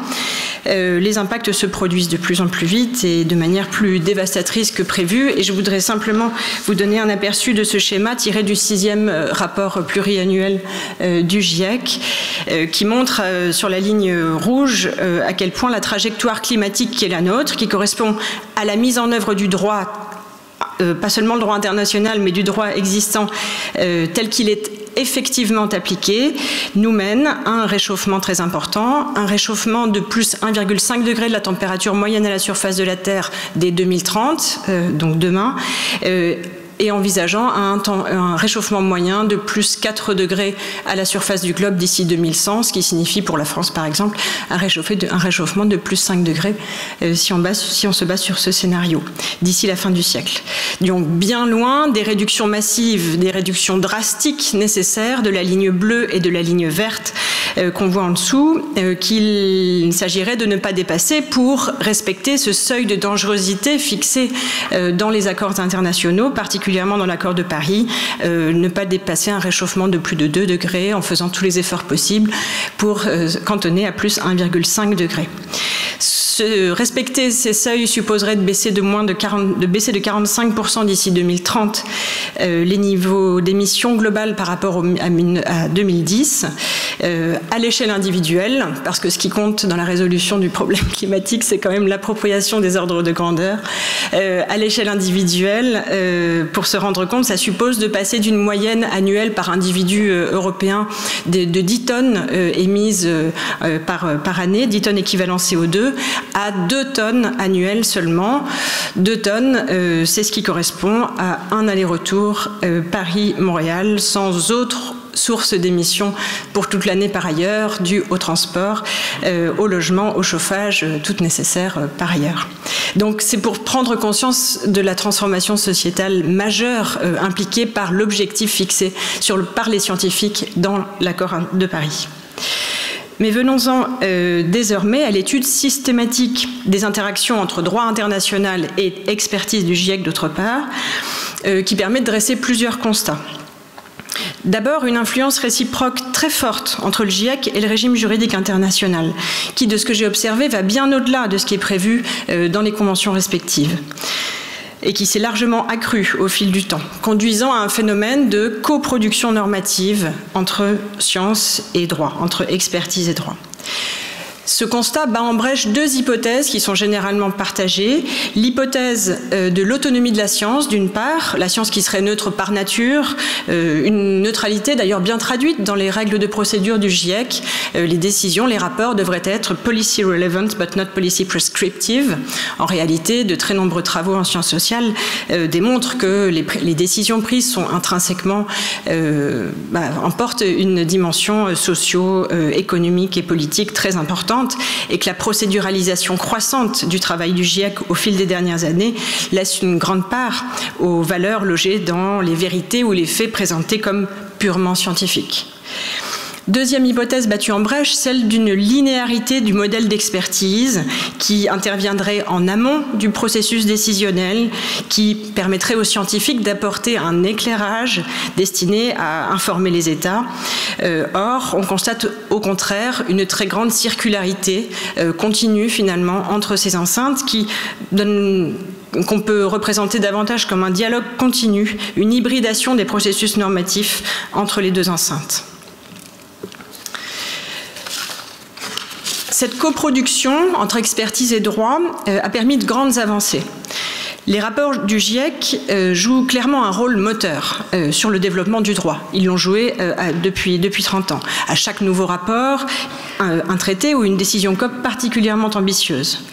Les impacts se produisent de plus en plus vite et de manière plus dévastatrice que prévu. Et je voudrais simplement vous donner un aperçu de ce schéma tiré du 6e rapport pluriannuel du GIEC, qui montre sur la ligne rouge à quel point la trajectoire climatique qui est la nôtre, qui correspond à la mise en œuvre du droit, pas seulement le droit international, mais du droit existant tel qu'il est effectivement appliqué, nous mène à un réchauffement très important, un réchauffement de plus 1,5 degré de la température moyenne à la surface de la Terre dès 2030, donc demain, et envisageant un réchauffement moyen de plus 4 degrés à la surface du globe d'ici 2100, ce qui signifie pour la France par exemple un réchauffement de plus 5 degrés si on se base sur ce scénario d'ici la fin du siècle. Donc bien loin des réductions massives, des réductions drastiques nécessaires de la ligne bleue et de la ligne verte qu'on voit en dessous, qu'il s'agirait de ne pas dépasser pour respecter ce seuil de dangerosité fixé dans les accords internationaux, particulièrement dans l'accord de Paris, ne pas dépasser un réchauffement de plus de 2 degrés en faisant tous les efforts possibles pour cantonner à plus 1,5 degré. Respecter ces seuils supposerait de baisser de 45% d'ici 2030 les niveaux d'émissions globales par rapport à 2010 à l'échelle individuelle, parce que ce qui compte dans la résolution du problème climatique, c'est quand même l'appropriation des ordres de grandeur. À l'échelle individuelle, pour se rendre compte, ça suppose de passer d'une moyenne annuelle par individu européen de 10 tonnes émises par année, 10 tonnes équivalent CO2, à 2 tonnes annuelles seulement. 2 tonnes, c'est ce qui correspond à un aller-retour Paris-Montréal, sans autre source d'émissions pour toute l'année par ailleurs, dues au transport, au logement, au chauffage, toutes nécessaires par ailleurs. Donc c'est pour prendre conscience de la transformation sociétale majeure impliquée par l'objectif fixé par les scientifiques dans l'accord de Paris. Mais venons-en désormais à l'étude systématique des interactions entre droit international et expertise du GIEC d'autre part, qui permet de dresser plusieurs constats. D'abord, une influence réciproque très forte entre le GIEC et le régime juridique international, qui, de ce que j'ai observé, va bien au-delà de ce qui est prévu dans les conventions respectives, et qui s'est largement accru au fil du temps, conduisant à un phénomène de coproduction normative entre science et droit, entre expertise et droit. Ce constat bat en brèche 2 hypothèses qui sont généralement partagées. L'hypothèse de l'autonomie de la science, d'une part, la science qui serait neutre par nature, une neutralité d'ailleurs bien traduite dans les règles de procédure du GIEC. Les décisions, les rapports devraient être policy relevant but not policy prescriptive. En réalité, de très nombreux travaux en sciences sociales démontrent que les décisions prises sont intrinsèquement emportent une dimension socio-économique et politique très importante, et que la procéduralisation croissante du travail du GIEC au fil des dernières années laisse une grande part aux valeurs logées dans les vérités ou les faits présentés comme purement scientifiques. Deuxième hypothèse battue en brèche, celle d'une linéarité du modèle d'expertise qui interviendrait en amont du processus décisionnel, qui permettrait aux scientifiques d'apporter un éclairage destiné à informer les États. Or, on constate au contraire une très grande circularité continue finalement entre ces enceintes qui donnent qu'on peut représenter davantage comme un dialogue continu, une hybridation des processus normatifs entre les 2 enceintes. Cette coproduction entre expertise et droit a permis de grandes avancées. Les rapports du GIEC jouent clairement un rôle moteur sur le développement du droit. Ils l'ont joué depuis 30 ans. À chaque nouveau rapport, un traité ou une décision COP particulièrement ambitieuse.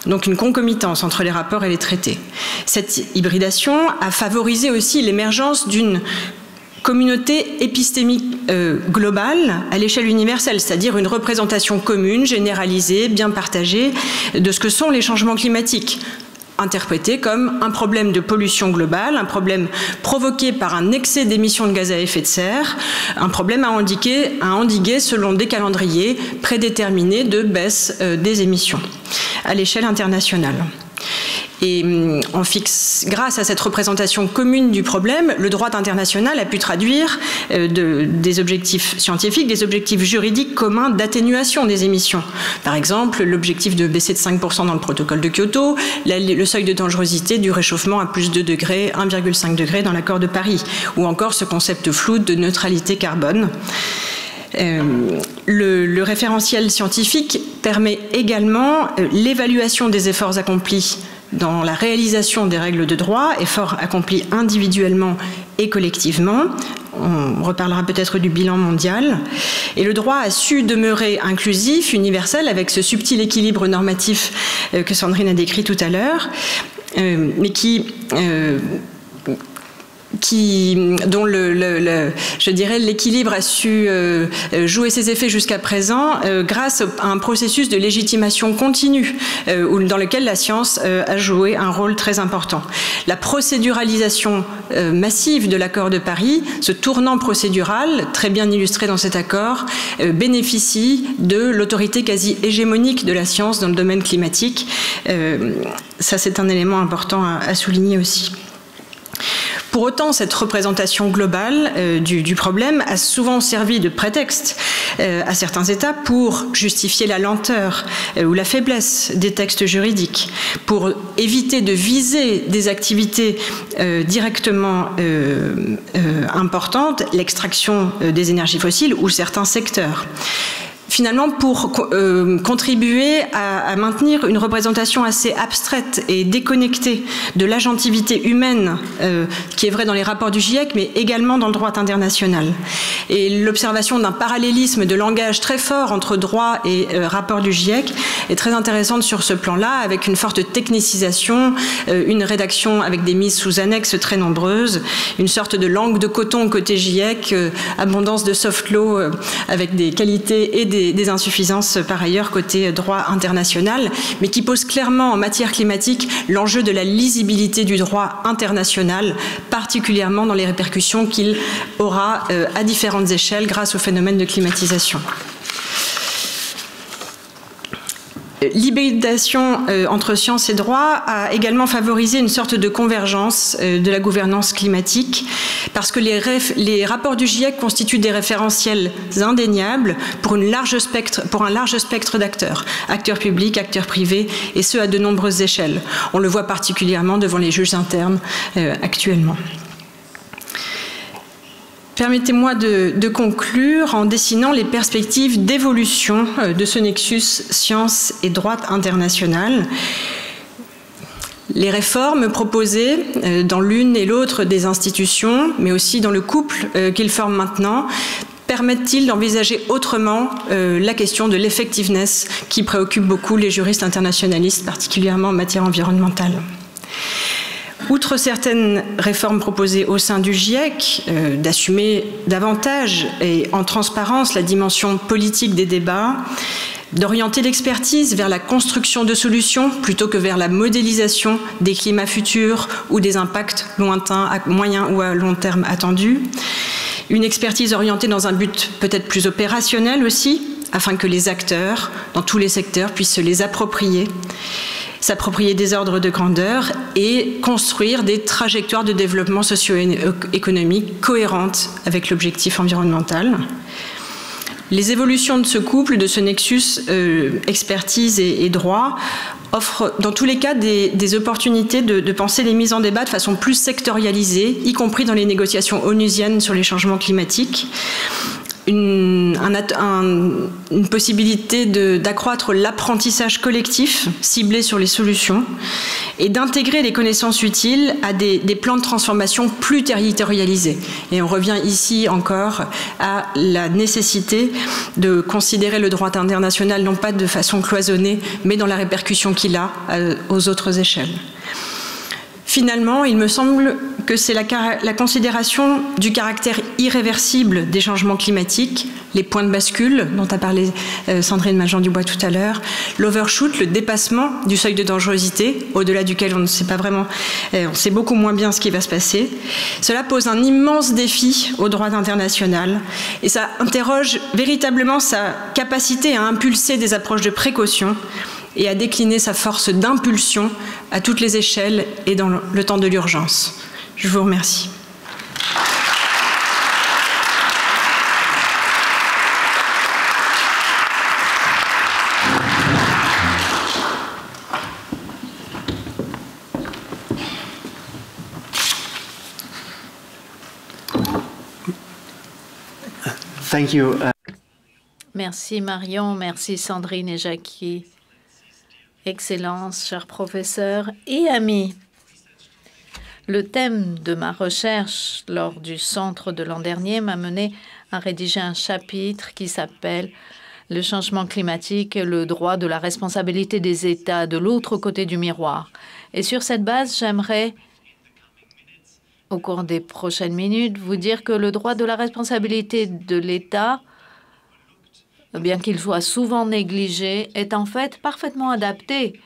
Donc une concomitance entre les rapports et les traités. Cette hybridation a favorisé aussi l'émergence d'une communauté épistémique globale à l'échelle universelle, c'est-à-dire une représentation commune, généralisée, bien partagée de ce que sont les changements climatiques, interprétés comme un problème de pollution globale, un problème provoqué par un excès d'émissions de gaz à effet de serre, un problème à endiguer selon des calendriers prédéterminés de baisse des émissions à l'échelle internationale. Et grâce à cette représentation commune du problème, le droit international a pu traduire des objectifs scientifiques, des objectifs juridiques communs d'atténuation des émissions. Par exemple, l'objectif de baisser de 5% dans le protocole de Kyoto, le seuil de dangerosité du réchauffement à plus 2 degrés, 1,5 degré dans l'accord de Paris, ou encore ce concept flou de neutralité carbone. Le référentiel scientifique permet également l'évaluation des efforts accomplis dans la réalisation des règles de droit, efforts accomplis individuellement et collectivement. On reparlera peut-être du bilan mondial. Et le droit a su demeurer inclusif, universel, avec ce subtil équilibre normatif que Sandrine a décrit tout à l'heure, mais dont je dirais l'équilibre a su jouer ses effets jusqu'à présent grâce à un processus de légitimation continue dans lequel la science a joué un rôle très important. La procéduralisation massive de l'accord de Paris, ce tournant procédural très bien illustré dans cet accord, bénéficie de l'autorité quasi hégémonique de la science dans le domaine climatique. Ça, c'est un élément important à souligner aussi. Pour autant, cette représentation globale du problème a souvent servi de prétexte à certains États pour justifier la lenteur ou la faiblesse des textes juridiques, pour éviter de viser des activités directement importantes, l'extraction des énergies fossiles ou certains secteurs. Finalement, pour contribuer à maintenir une représentation assez abstraite et déconnectée de l'agentivité humaine, qui est vraie dans les rapports du GIEC, mais également dans le droit international. Et l'observation d'un parallélisme de langage très fort entre droit et rapport du GIEC est très intéressante sur ce plan-là, avec une forte technicisation, une rédaction avec des mises sous annexes très nombreuses, une sorte de langue de coton côté GIEC, abondance de soft law avec des qualités et des insuffisances par ailleurs côté droit international, mais qui pose clairement en matière climatique l'enjeu de la lisibilité du droit international, particulièrement dans les répercussions qu'il aura à différentes échelles grâce au phénomène de climatisation. L'hybridation entre science et droit a également favorisé une sorte de convergence de la gouvernance climatique, parce que les rapports du GIEC constituent des référentiels indéniables pour un large spectre d'acteurs, acteurs publics, acteurs privés, et ce à de nombreuses échelles. On le voit particulièrement devant les juges internes actuellement. Permettez-moi de conclure en dessinant les perspectives d'évolution de ce nexus science et droit international. Les réformes proposées dans l'une et l'autre des institutions, mais aussi dans le couple qu'ils forment maintenant, permettent-ils d'envisager autrement la question de l'effectiveness qui préoccupe beaucoup les juristes internationalistes, particulièrement en matière environnementale? Outre certaines réformes proposées au sein du GIEC, d'assumer davantage et en transparence la dimension politique des débats, d'orienter l'expertise vers la construction de solutions plutôt que vers la modélisation des climats futurs ou des impacts lointains, à moyen ou à long terme attendus, une expertise orientée dans un but peut-être plus opérationnel aussi, afin que les acteurs, dans tous les secteurs, puissent se les s'approprier des ordres de grandeur et construire des trajectoires de développement socio-économique cohérentes avec l'objectif environnemental. Les évolutions de ce couple, de ce nexus expertise et droit, offrent dans tous les cas des opportunités de penser les mises en débat de façon plus sectorialisée, y compris dans les négociations onusiennes sur les changements climatiques. Une possibilité d'accroître l'apprentissage collectif ciblé sur les solutions et d'intégrer les connaissances utiles à des plans de transformation plus territorialisés. Et on revient ici encore à la nécessité de considérer le droit international non pas de façon cloisonnée, mais dans la répercussion qu'il a aux autres échelles. Finalement, il me semble que c'est la considération du caractère irréversible des changements climatiques, les points de bascule dont a parlé Sandrine Maljean-Dubois tout à l'heure, l'overshoot, le dépassement du seuil de dangerosité, au-delà duquel on ne sait pas vraiment, on sait beaucoup moins bien ce qui va se passer. Cela pose un immense défi au droit international et ça interroge véritablement sa capacité à impulser des approches de précaution et à décliner sa force d'impulsion à toutes les échelles et dans le temps de l'urgence. Je vous remercie. Thank you. Merci Marion, merci Sandrine et Jackie. Excellences, chers professeurs et amis. Le thème de ma recherche lors du centre de l'an dernier m'a mené à rédiger un chapitre qui s'appelle « Le changement climatique et le droit de la responsabilité des États de l'autre côté du miroir ». Et sur cette base, j'aimerais, au cours des prochaines minutes, vous dire que le droit de la responsabilité de l'État, bien qu'il soit souvent négligé, est en fait parfaitement adapté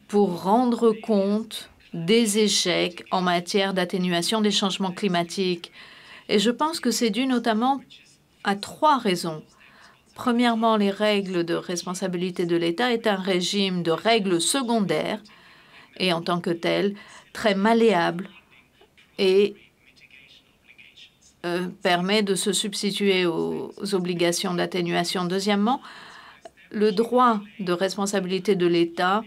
pour rendre compte des échecs en matière d'atténuation des changements climatiques. Et je pense que c'est dû notamment à 3 raisons. Premièrement, les règles de responsabilité de l'État est un régime de règles secondaires et en tant que tel très malléable et permet de se substituer aux obligations d'atténuation. Deuxièmement, le droit de responsabilité de l'État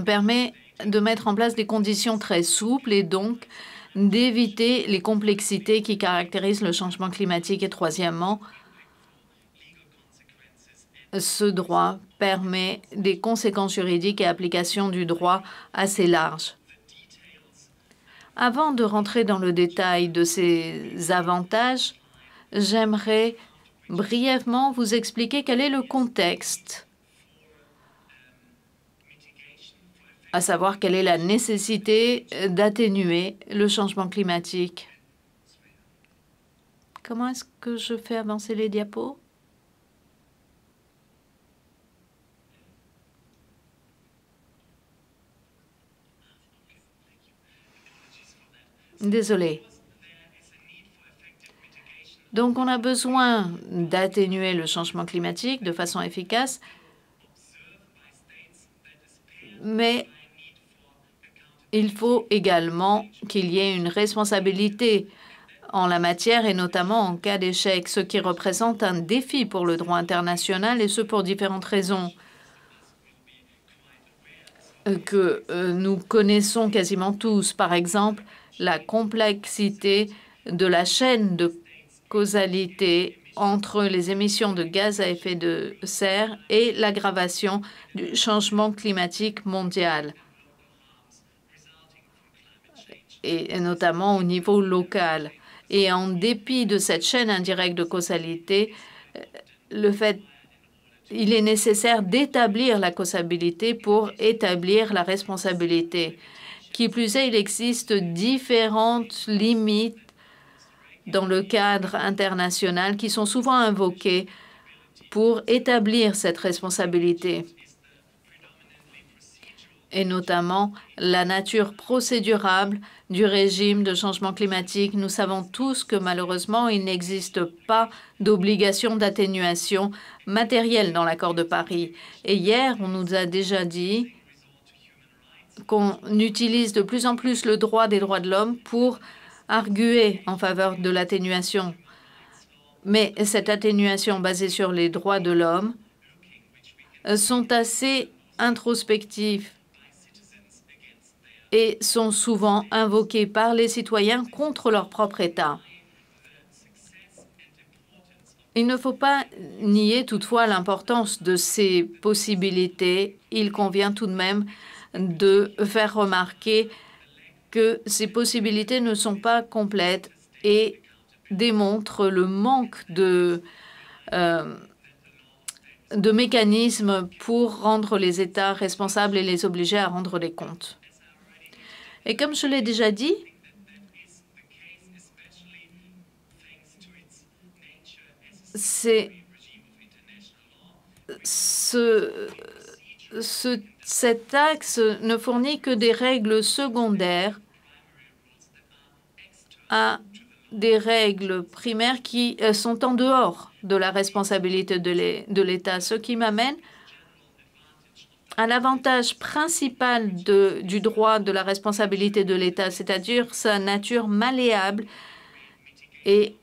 permet de mettre en place des conditions très souples et donc d'éviter les complexités qui caractérisent le changement climatique. Et troisièmement, ce droit permet des conséquences juridiques et applications du droit assez larges. Avant de rentrer dans le détail de ces avantages, j'aimerais brièvement vous expliquer quel est le contexte, à savoir quelle est la nécessité d'atténuer le changement climatique. Comment est-ce que je fais avancer les diapos? Désolé. Donc, on a besoin d'atténuer le changement climatique de façon efficace, mais il faut également qu'il y ait une responsabilité en la matière et notamment en cas d'échec, ce qui représente un défi pour le droit international et ce pour différentes raisons que nous connaissons quasiment tous. Par exemple, la complexité de la chaîne de causalité entre les émissions de gaz à effet de serre et l'aggravation du changement climatique mondial, et notamment au niveau local. Et en dépit de cette chaîne indirecte de causalité, il est nécessaire d'établir la causalité pour établir la responsabilité. Qui plus est, il existe différentes limites dans le cadre international qui sont souvent invoquées pour établir cette responsabilité, et notamment la nature procédurable du régime de changement climatique. Nous savons tous que malheureusement, il n'existe pas d'obligation d'atténuation matérielle dans l'accord de Paris. Et hier, on nous a déjà dit qu'on utilise de plus en plus le droit des droits de l'homme pour arguer en faveur de l'atténuation. Mais cette atténuation basée sur les droits de l'homme sont assez introspectives et sont souvent invoquées par les citoyens contre leur propre État. Il ne faut pas nier toutefois l'importance de ces possibilités. Il convient tout de même de faire remarquer que ces possibilités ne sont pas complètes et démontrent le manque de mécanismes pour rendre les États responsables et les obliger à rendre des comptes. Et comme je l'ai déjà dit, cet axe ne fournit que des règles secondaires à des règles primaires qui sont en dehors de la responsabilité de l'État, ce qui m'amène à l'avantage principal du droit de la responsabilité de l'État, c'est-à-dire sa nature malléable et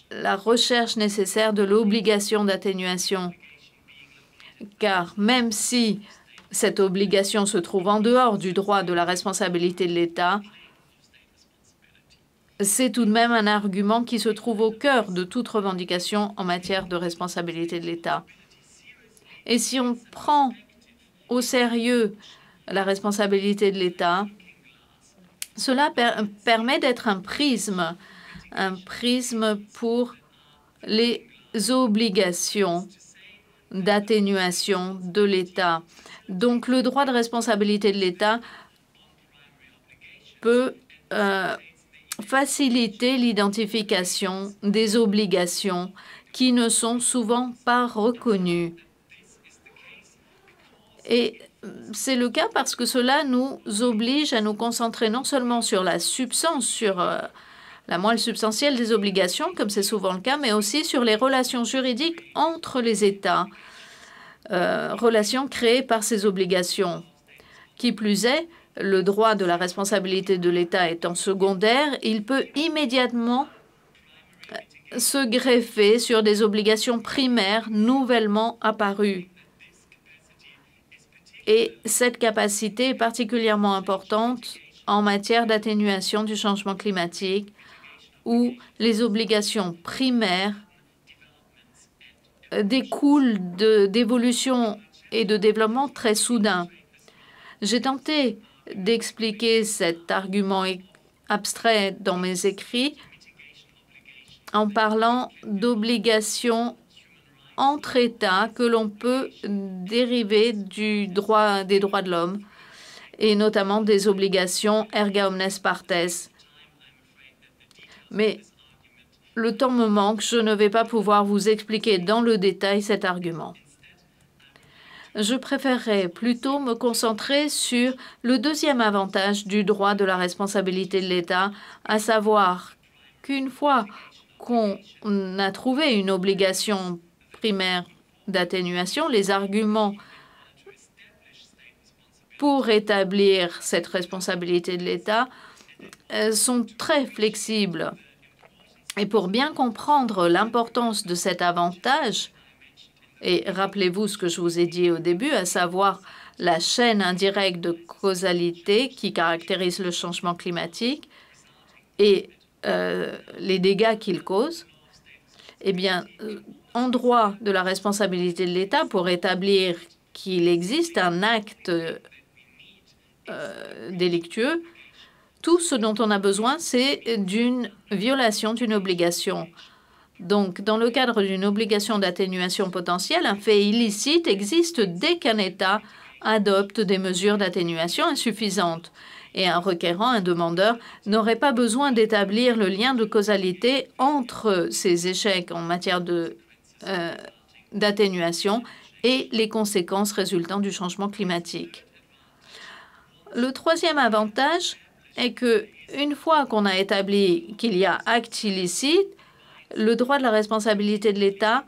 la recherche nécessaire de l'obligation d'atténuation. Car même si cette obligation se trouve en dehors du droit de la responsabilité de l'État, c'est tout de même un argument qui se trouve au cœur de toute revendication en matière de responsabilité de l'État. Et si on prend au sérieux la responsabilité de l'État, cela permet d'être un prisme pour les obligations d'atténuation de l'État. Donc, le droit de responsabilité de l'État peut faciliter l'identification des obligations qui ne sont souvent pas reconnues. Et c'est le cas parce que cela nous oblige à nous concentrer non seulement sur la substance, sur la moelle substantielle des obligations, comme c'est souvent le cas, mais aussi sur les relations juridiques entre les États, relations créées par ces obligations. Qui plus est, le droit de la responsabilité de l'État étant secondaire, il peut immédiatement se greffer sur des obligations primaires nouvellement apparues. Et cette capacité est particulièrement importante en matière d'atténuation du changement climatique, où les obligations primaires découlent d'évolutions et de développements très soudains. J'ai tenté d'expliquer cet argument abstrait dans mes écrits en parlant d'obligations entre États que l'on peut dériver des droits de l'homme, et notamment des obligations erga omnes partes. Mais le temps me manque, je ne vais pas pouvoir vous expliquer dans le détail cet argument. Je préférerais plutôt me concentrer sur le deuxième avantage du droit de la responsabilité de l'État, à savoir qu'une fois qu'on a trouvé une obligation primaire d'atténuation, les arguments pour établir cette responsabilité de l'État sont très flexibles. Et pour bien comprendre l'importance de cet avantage, et rappelez-vous ce que je vous ai dit au début, à savoir la chaîne indirecte de causalité qui caractérise le changement climatique et les dégâts qu'il cause, eh bien, en droit de la responsabilité de l'État, pour établir qu'il existe un acte délictueux, tout ce dont on a besoin, c'est d'une violation d'une obligation. Donc, dans le cadre d'une obligation d'atténuation potentielle, un fait illicite existe dès qu'un État adopte des mesures d'atténuation insuffisantes. Et un requérant, un demandeur, n'aurait pas besoin d'établir le lien de causalité entre ces échecs en matière d'atténuation et les conséquences résultant du changement climatique. Le troisième avantage est que, une fois qu'on a établi qu'il y a acte illicite, le droit de la responsabilité de l'État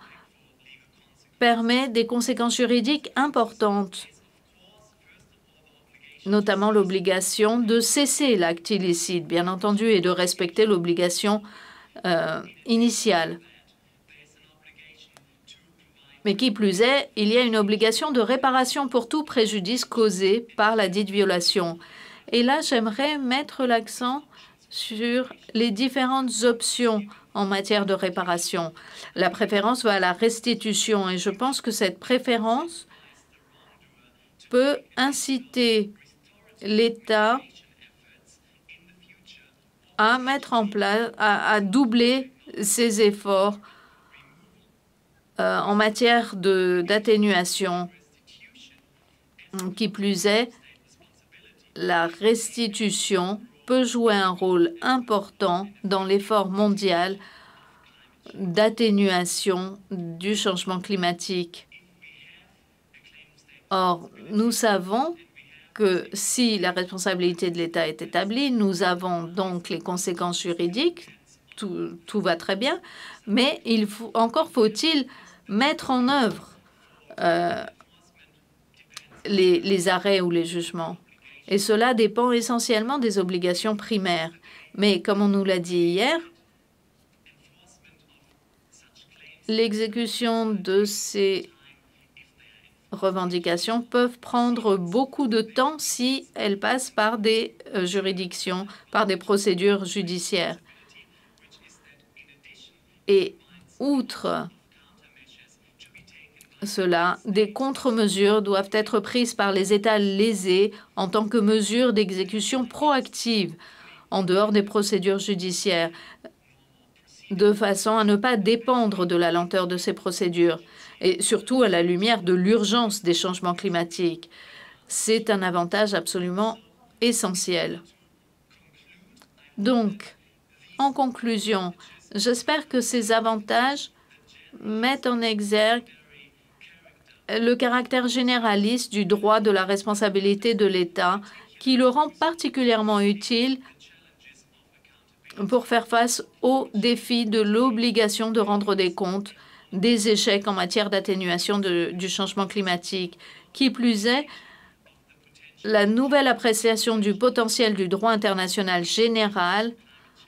permet des conséquences juridiques importantes, notamment l'obligation de cesser l'acte illicite, bien entendu, et de respecter l'obligation initiale. Mais qui plus est, il y a une obligation de réparation pour tout préjudice causé par la dite violation. Et là, j'aimerais mettre l'accent sur les différentes options en matière de réparation. La préférence va à la restitution, et je pense que cette préférence peut inciter l'État à mettre en place, à doubler ses efforts en matière d'atténuation. Qui plus est, la restitution peut jouer un rôle important dans l'effort mondial d'atténuation du changement climatique. Or, nous savons que si la responsabilité de l'État est établie, nous avons donc les conséquences juridiques, tout va très bien, mais encore faut-il mettre en œuvre les arrêts ou les jugements. Et cela dépend essentiellement des obligations primaires. Mais comme on nous l'a dit hier, l'exécution de ces revendications peuvent prendre beaucoup de temps si elles passent par des juridictions, par des procédures judiciaires. Et outre cela, des contre-mesures doivent être prises par les États lésés en tant que mesures d'exécution proactive en dehors des procédures judiciaires, de façon à ne pas dépendre de la lenteur de ces procédures, et surtout à la lumière de l'urgence des changements climatiques. C'est un avantage absolument essentiel. Donc, en conclusion, j'espère que ces avantages mettent en exergue le caractère généraliste du droit de la responsabilité de l'État, qui le rend particulièrement utile pour faire face aux défis de l'obligation de rendre des comptes des échecs en matière d'atténuation du changement climatique. Qui plus est, la nouvelle appréciation du potentiel du droit international général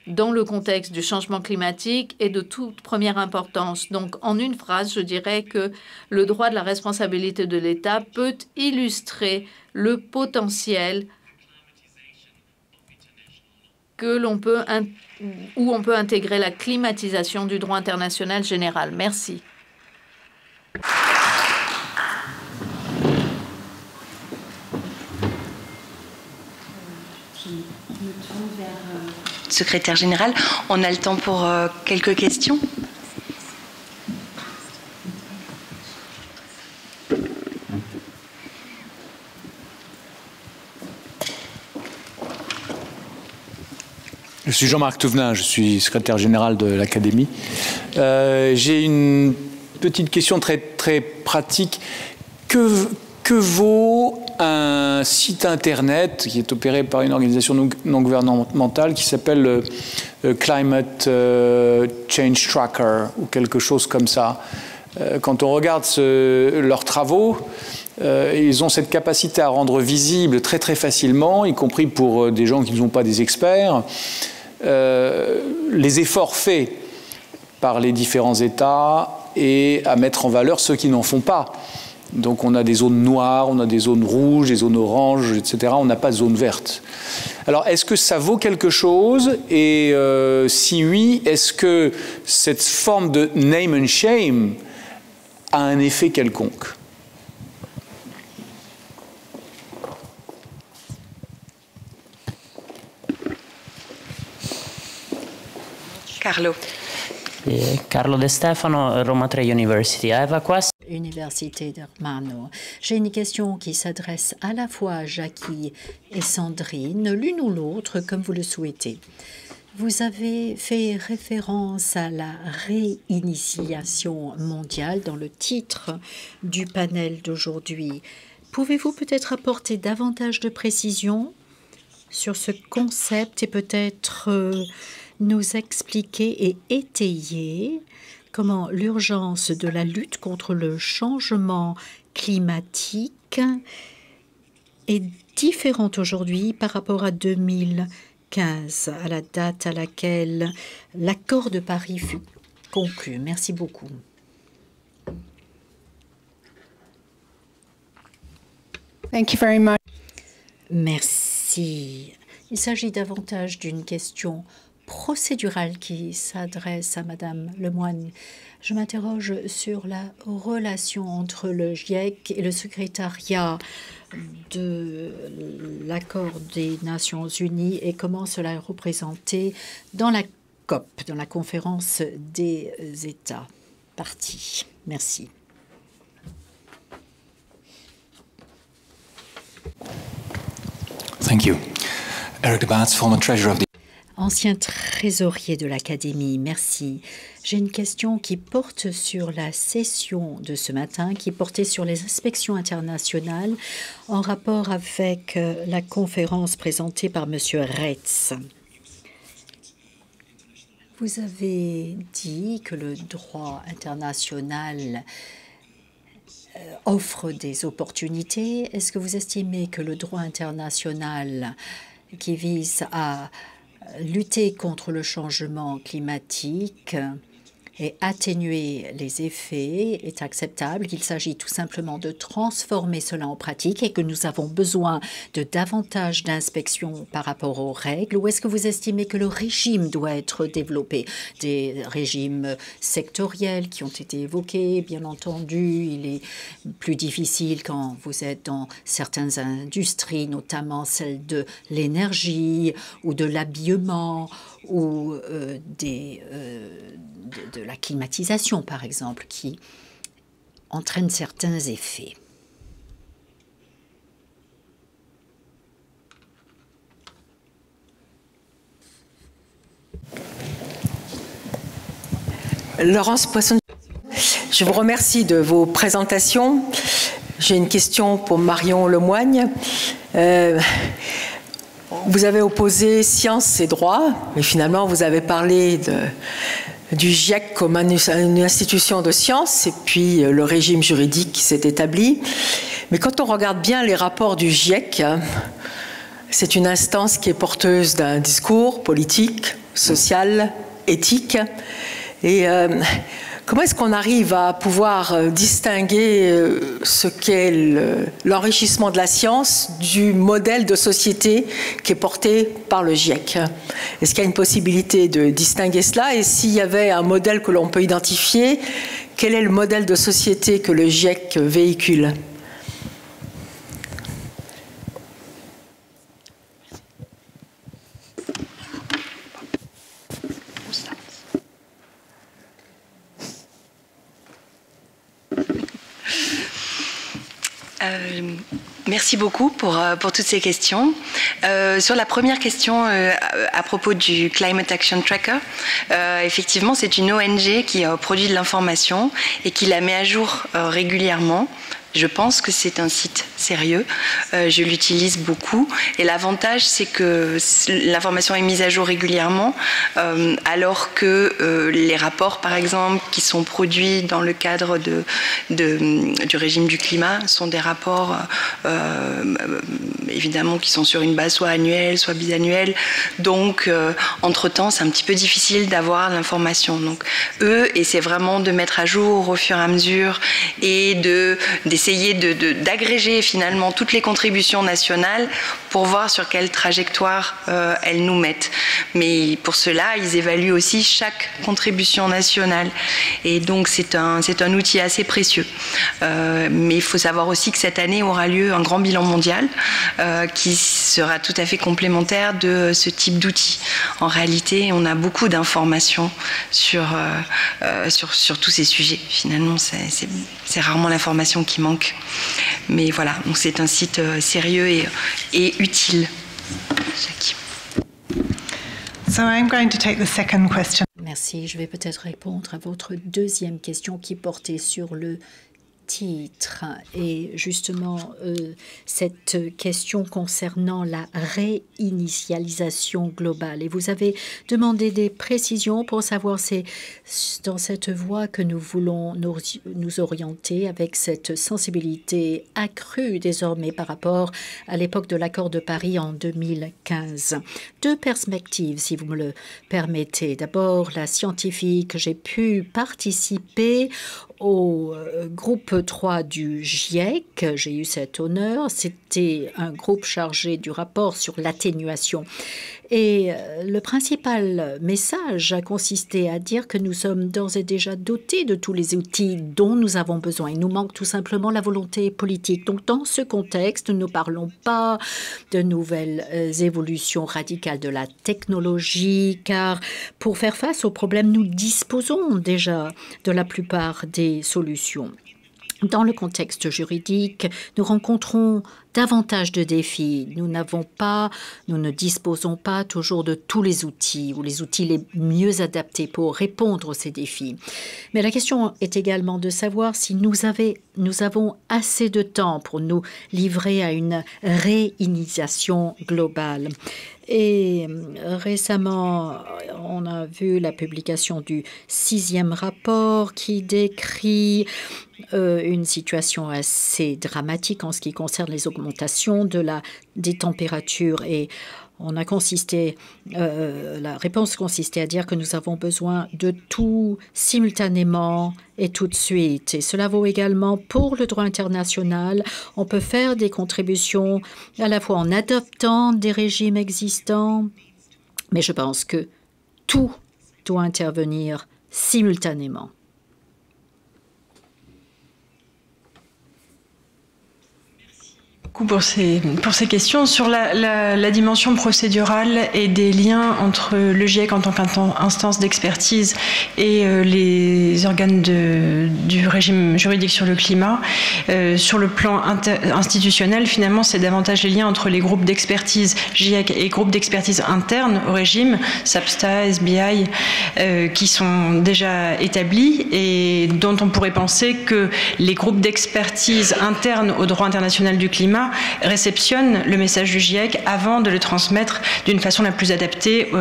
dans le contexte du changement climatique est de toute première importance. Donc, en une phrase, je dirais que le droit de la responsabilité de l'État peut illustrer le potentiel où on peut intégrer la climatisation du droit international général. Merci. Je me tourne vers le secrétaire général. On a le temps pour quelques questions. Je suis Jean-Marc Touvenin, je suis secrétaire général de l'Académie. J'ai une petite question très pratique. Que vaut un site internet qui est opéré par une organisation non gouvernementale qui s'appelle Climate Change Tracker ou quelque chose comme ça? Quand on regarde leurs travaux, ils ont cette capacité à rendre visible très facilement, y compris pour des gens qui ne sont pas des experts, les efforts faits par les différents États et à mettre en valeur ceux qui n'en font pas. Donc on a des zones noires, on a des zones rouges, des zones oranges, etc. On n'a pas de zone verte. Alors est-ce que ça vaut quelque chose? Et si oui, est-ce que cette forme de name and shame a un effet quelconque? Carlo. Carlo De Stefano, Roma 3 University. I have a question. Université de Romano. J'ai une question qui s'adresse à la fois à Jackie et Sandrine, l'une ou l'autre, comme vous le souhaitez. Vous avez fait référence à la réinitialisation mondiale dans le titre du panel d'aujourd'hui. Pouvez-vous peut-être apporter davantage de précision sur ce concept et peut-être nous expliquer et étayer comment l'urgence de la lutte contre le changement climatique est différente aujourd'hui par rapport à 2015, à la date à laquelle l'accord de Paris fut conclu. Merci beaucoup. Thank you very much. Merci. Il s'agit davantage d'une question procédurale qui s'adresse à Madame Lemoine. Je m'interroge sur la relation entre le GIEC et le secrétariat de l'accord des Nations Unies et comment cela est représenté dans la COP, dans la conférence des États parties. Merci. Thank you. Eric de Baats, former treasurer of the Ancien trésorier de l'Académie, merci. J'ai une question qui porte sur la session de ce matin, qui portait sur les inspections internationales en rapport avec la conférence présentée par M. Retz. Vous avez dit que le droit international offre des opportunités. Est-ce que vous estimez que le droit international qui vise à lutter contre le changement climatique et atténuer les effets est acceptable, qu'il s'agit tout simplement de transformer cela en pratique et que nous avons besoin de davantage d'inspections par rapport aux règles, ou est-ce que vous estimez que le régime doit être développé? Des régimes sectoriels qui ont été évoqués, bien entendu, il est plus difficile quand vous êtes dans certaines industries, notamment celle de l'énergie ou de l'habillement ou de la climatisation, par exemple, qui entraîne certains effets. Laurence Poisson, je vous remercie de vos présentations. J'ai une question pour Marion Lemoigne. Vous avez opposé science et droit, mais finalement vous avez parlé du GIEC comme une institution de science et puis le régime juridique qui s'est établi. Mais quand on regarde bien les rapports du GIEC, c'est une instance qui est porteuse d'un discours politique, social, éthique. Et comment est-ce qu'on arrive à pouvoir distinguer ce qu'est l'enrichissement de la science du modèle de société qui est porté par le GIEC? Est-ce qu'il y a une possibilité de distinguer cela? Et s'il y avait un modèle que l'on peut identifier, quel est le modèle de société que le GIEC véhicule? Merci beaucoup pour toutes ces questions. Sur la première question à propos du Climate Action Tracker, effectivement, c'est une ONG qui produit de l'information et qui la met à jour régulièrement. Je pense que c'est un site sérieux, je l'utilise beaucoup et l'avantage c'est que l'information est mise à jour régulièrement alors que les rapports par exemple qui sont produits dans le cadre du régime du climat sont des rapports évidemment qui sont sur une base soit annuelle soit bisannuelle, donc entre-temps c'est un petit peu difficile d'avoir l'information. Donc eux essaient vraiment de mettre à jour au fur et à mesure et d'essayer d'agréger finalement toutes les contributions nationales pour voir sur quelle trajectoire elles nous mettent. Mais pour cela, ils évaluent aussi chaque contribution nationale. Et donc c'est un outil assez précieux. Mais il faut savoir aussi que cette année aura lieu un grand bilan mondial qui sera tout à fait complémentaire de ce type d'outil. En réalité, on a beaucoup d'informations sur tous ces sujets. Finalement, c'est rarement l'information qui manque. Mais voilà, donc c'est un site sérieux et utile. Jackie. So I'm going to take the second question. Merci. Je vais peut-être répondre à votre deuxième question qui portait sur le titre et justement cette question concernant la réinitialisation globale. Et vous avez demandé des précisions pour savoir c'est dans cette voie que nous voulons nous orienter avec cette sensibilité accrue désormais par rapport à l'époque de l'accord de Paris en 2015. Deux perspectives, si vous me le permettez. D'abord, la scientifique, j'ai pu participer au groupe 3 du GIEC, j'ai eu cet honneur. C'était un groupe chargé du rapport sur l'atténuation. Et le principal message a consisté à dire que nous sommes d'ores et déjà dotés de tous les outils dont nous avons besoin. Il nous manque tout simplement la volonté politique. Donc, dans ce contexte, nous ne parlons pas de nouvelles évolutions radicales de la technologie, car pour faire face aux problèmes, nous disposons déjà de la plupart des solutions. Dans le contexte juridique, nous rencontrons davantage de défis. Nous ne disposons pas toujours de tous les outils ou les outils les mieux adaptés pour répondre à ces défis. Mais la question est également de savoir si nous avons assez de temps pour nous livrer à une réinitialisation globale. Et récemment, on a vu la publication du 6e rapport qui décrit une situation assez dramatique en ce qui concerne les augmentations des températures. Et la réponse consistait à dire que nous avons besoin de tout simultanément et tout de suite. Et cela vaut également pour le droit international. On peut faire des contributions à la fois en adoptant des régimes existants, mais je pense que tout doit intervenir simultanément. Pour ces questions sur la dimension procédurale et des liens entre le GIEC en tant qu'instance d'expertise et les organes du régime juridique sur le climat. Sur le plan institutionnel, finalement, c'est davantage les liens entre les groupes d'expertise GIEC et groupes d'expertise internes au régime, SAPSTA, SBI, qui sont déjà établis et dont on pourrait penser que les groupes d'expertise internes au droit international du climat ceux-là réceptionnent le message du GIEC avant de le transmettre d'une façon la plus adaptée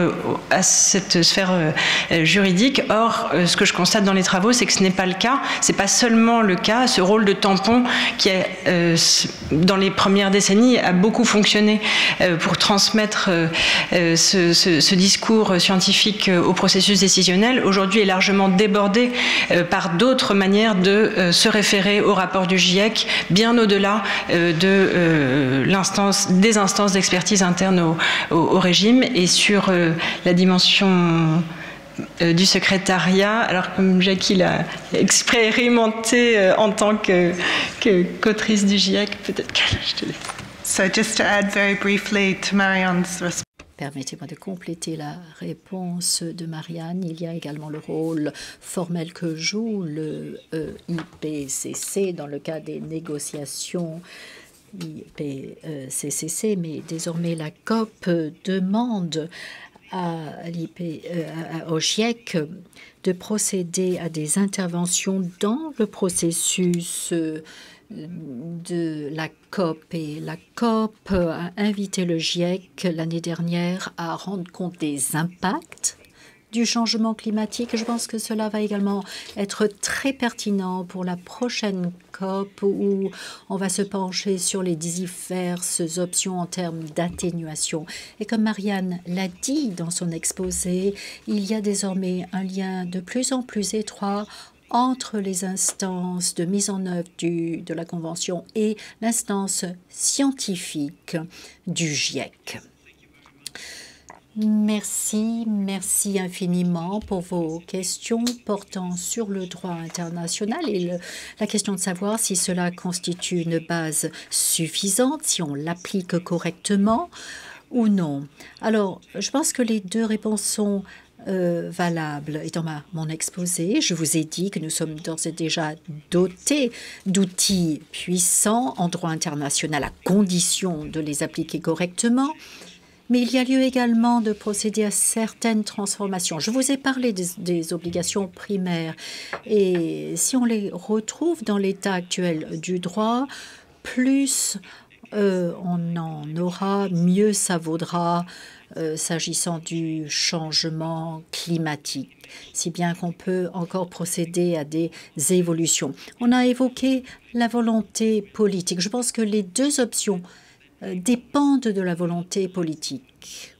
à cette sphère juridique. Or, ce que je constate dans les travaux, c'est que ce n'est pas le cas. C'est pas seulement le cas. Ce rôle de tampon qui, dans les premières décennies, a beaucoup fonctionné pour transmettre ce discours scientifique au processus décisionnel, aujourd'hui est largement débordé par d'autres manières de se référer au rapport du GIEC, bien au-delà des instances d'expertise interne au régime. Et sur la dimension du secrétariat, alors comme Jackie l'a expérimenté en tant qu'autrice du GIEC, peut-être que je te laisse. So just to add very briefly to Marianne's response. Permettez-moi de compléter la réponse de Marianne. Il y a également le rôle formel que joue le IPCC dans le cas des négociations IPCC, mais désormais la COP demande au GIEC de procéder à des interventions dans le processus de la COP. Et la COP a invité le GIEC l'année dernière à rendre compte des impacts du changement climatique. Je pense que cela va également être très pertinent pour la prochaine COP où on va se pencher sur les diverses options en termes d'atténuation. Et comme Marianne l'a dit dans son exposé, il y a désormais un lien de plus en plus étroit entre les instances de mise en œuvre de la Convention et l'instance scientifique du GIEC. Merci infiniment pour vos questions portant sur le droit international et la question de savoir si cela constitue une base suffisante, si on l'applique correctement ou non. Alors, je pense que les deux réponses sont valables. Et dans mon exposé, je vous ai dit que nous sommes d'ores et déjà dotés d'outils puissants en droit international à condition de les appliquer correctement. Mais il y a lieu également de procéder à certaines transformations. Je vous ai parlé des obligations primaires. Et si on les retrouve dans l'état actuel du droit, plus on en aura, mieux ça vaudra s'agissant du changement climatique, si bien qu'on peut encore procéder à des évolutions. On a évoqué la volonté politique. Je pense que les deux options dépendent de la volonté politique.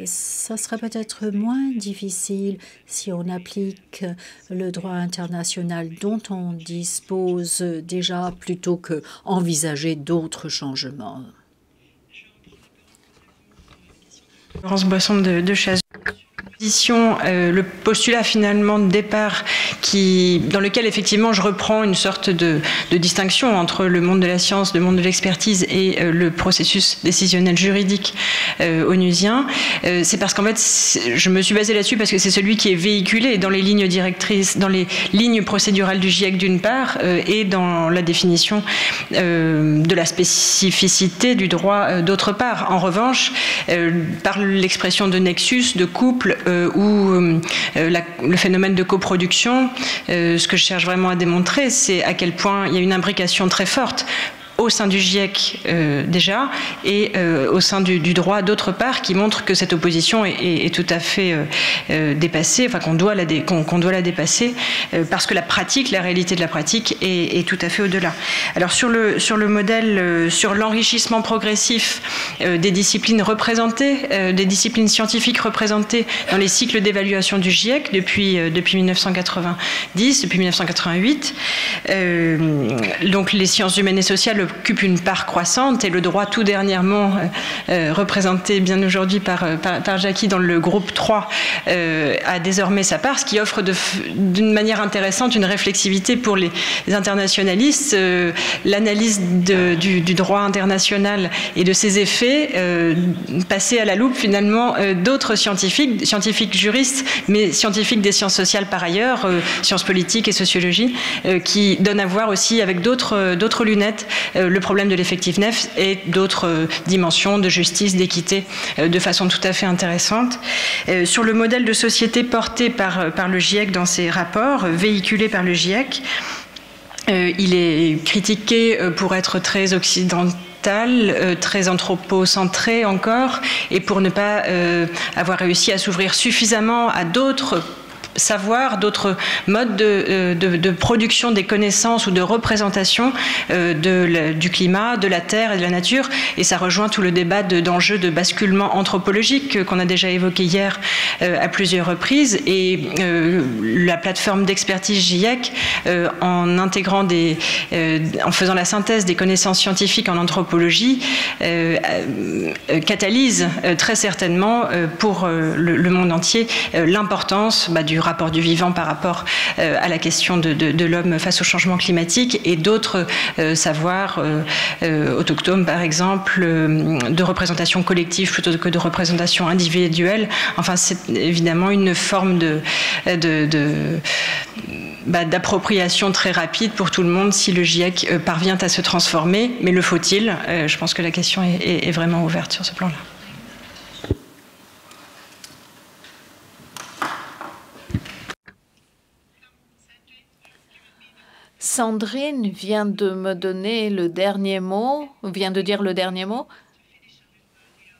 Ça sera peut-être moins difficile si on applique le droit international dont on dispose déjà plutôt qu'envisager d'autres changements. Laurence Boisson de Chazeux. Le postulat finalement de départ dans lequel effectivement je reprends une sorte de distinction entre le monde de la science, le monde de l'expertise et le processus décisionnel juridique onusien, c'est parce qu'en fait je me suis basée là-dessus parce que c'est celui qui est véhiculé dans les lignes directrices, dans les lignes procédurales du GIEC d'une part et dans la définition de la spécificité du droit d'autre part. En revanche, par l'expression de nexus, de couple, ou le phénomène de coproduction, ce que je cherche vraiment à démontrer, c'est à quel point il y a une imbrication très forte au sein du GIEC déjà et au sein du droit d'autre part, qui montre que cette opposition est tout à fait dépassée, enfin qu'on doit la dépasser parce que la réalité de la pratique est tout à fait au-delà. Alors sur le modèle, sur l'enrichissement progressif des disciplines représentées, des disciplines scientifiques représentées dans les cycles d'évaluation du GIEC depuis 1990, depuis 1988, donc les sciences humaines et sociales occupe une part croissante et le droit tout dernièrement représenté bien aujourd'hui par Jackie dans le groupe 3 a désormais sa part, ce qui offre d'une manière intéressante une réflexivité pour les internationalistes, l'analyse du droit international et de ses effets, passer à la loupe finalement d'autres scientifiques juristes, mais scientifiques des sciences sociales par ailleurs, sciences politiques et sociologie, qui donnent à voir aussi avec d'autres lunettes le problème de l'effectiveness et d'autres dimensions de justice, d'équité, de façon tout à fait intéressante. Sur le modèle de société porté par le GIEC dans ses rapports, véhiculé par le GIEC, Il est critiqué pour être très occidental, très anthropocentré encore, et pour ne pas avoir réussi à s'ouvrir suffisamment à d'autres savoirs, d'autres modes de production des connaissances ou de représentation du climat, de la Terre et de la nature. Et ça rejoint tout le débat d'enjeux de basculement anthropologique qu'on a déjà évoqué hier à plusieurs reprises. Et la plateforme d'expertise GIEC, en intégrant en faisant la synthèse des connaissances scientifiques en anthropologie, catalyse très certainement pour le monde entier l'importance du rapport du vivant par rapport à la question de l'homme face au changement climatique et d'autres savoirs autochtones, par exemple, de représentation collective plutôt que de représentation individuelle. Enfin, c'est évidemment une forme d'appropriation très rapide pour tout le monde si le GIEC parvient à se transformer. Mais le faut-il? Je pense que la question est vraiment ouverte sur ce plan-là. Sandrine vient de me donner le dernier mot, vient de dire le dernier mot.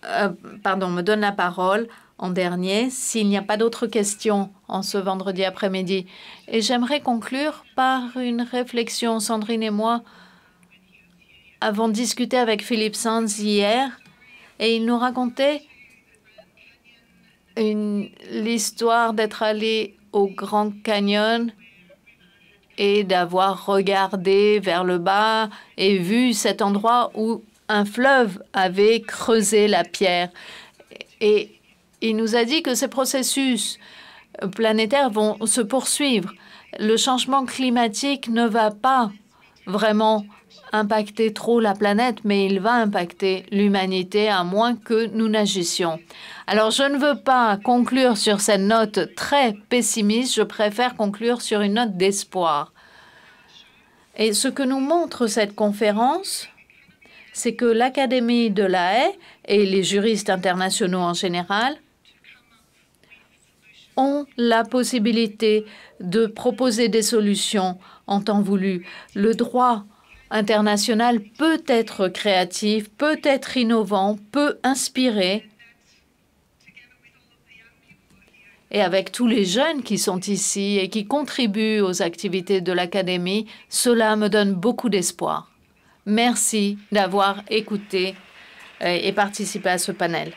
Me donne la parole en dernier s'il n'y a pas d'autres questions en ce vendredi après-midi. Et j'aimerais conclure par une réflexion. Sandrine et moi avons discuté avec Philippe Sands hier et il nous racontait l'histoire d'être allé au Grand Canyon et d'avoir regardé vers le bas et vu cet endroit où un fleuve avait creusé la pierre. Et il nous a dit que ces processus planétaires vont se poursuivre. Le changement climatique ne va pas vraiment impacter trop la planète, mais il va impacter l'humanité à moins que nous n'agissions. Alors, je ne veux pas conclure sur cette note très pessimiste, je préfère conclure sur une note d'espoir. Et ce que nous montre cette conférence, c'est que l'Académie de La Haye et les juristes internationaux en général ont la possibilité de proposer des solutions en temps voulu. Le droit international peut être créatif, peut être innovant, peut inspirer. Et avec tous les jeunes qui sont ici et qui contribuent aux activités de l'Académie, cela me donne beaucoup d'espoir. Merci d'avoir écouté et participé à ce panel.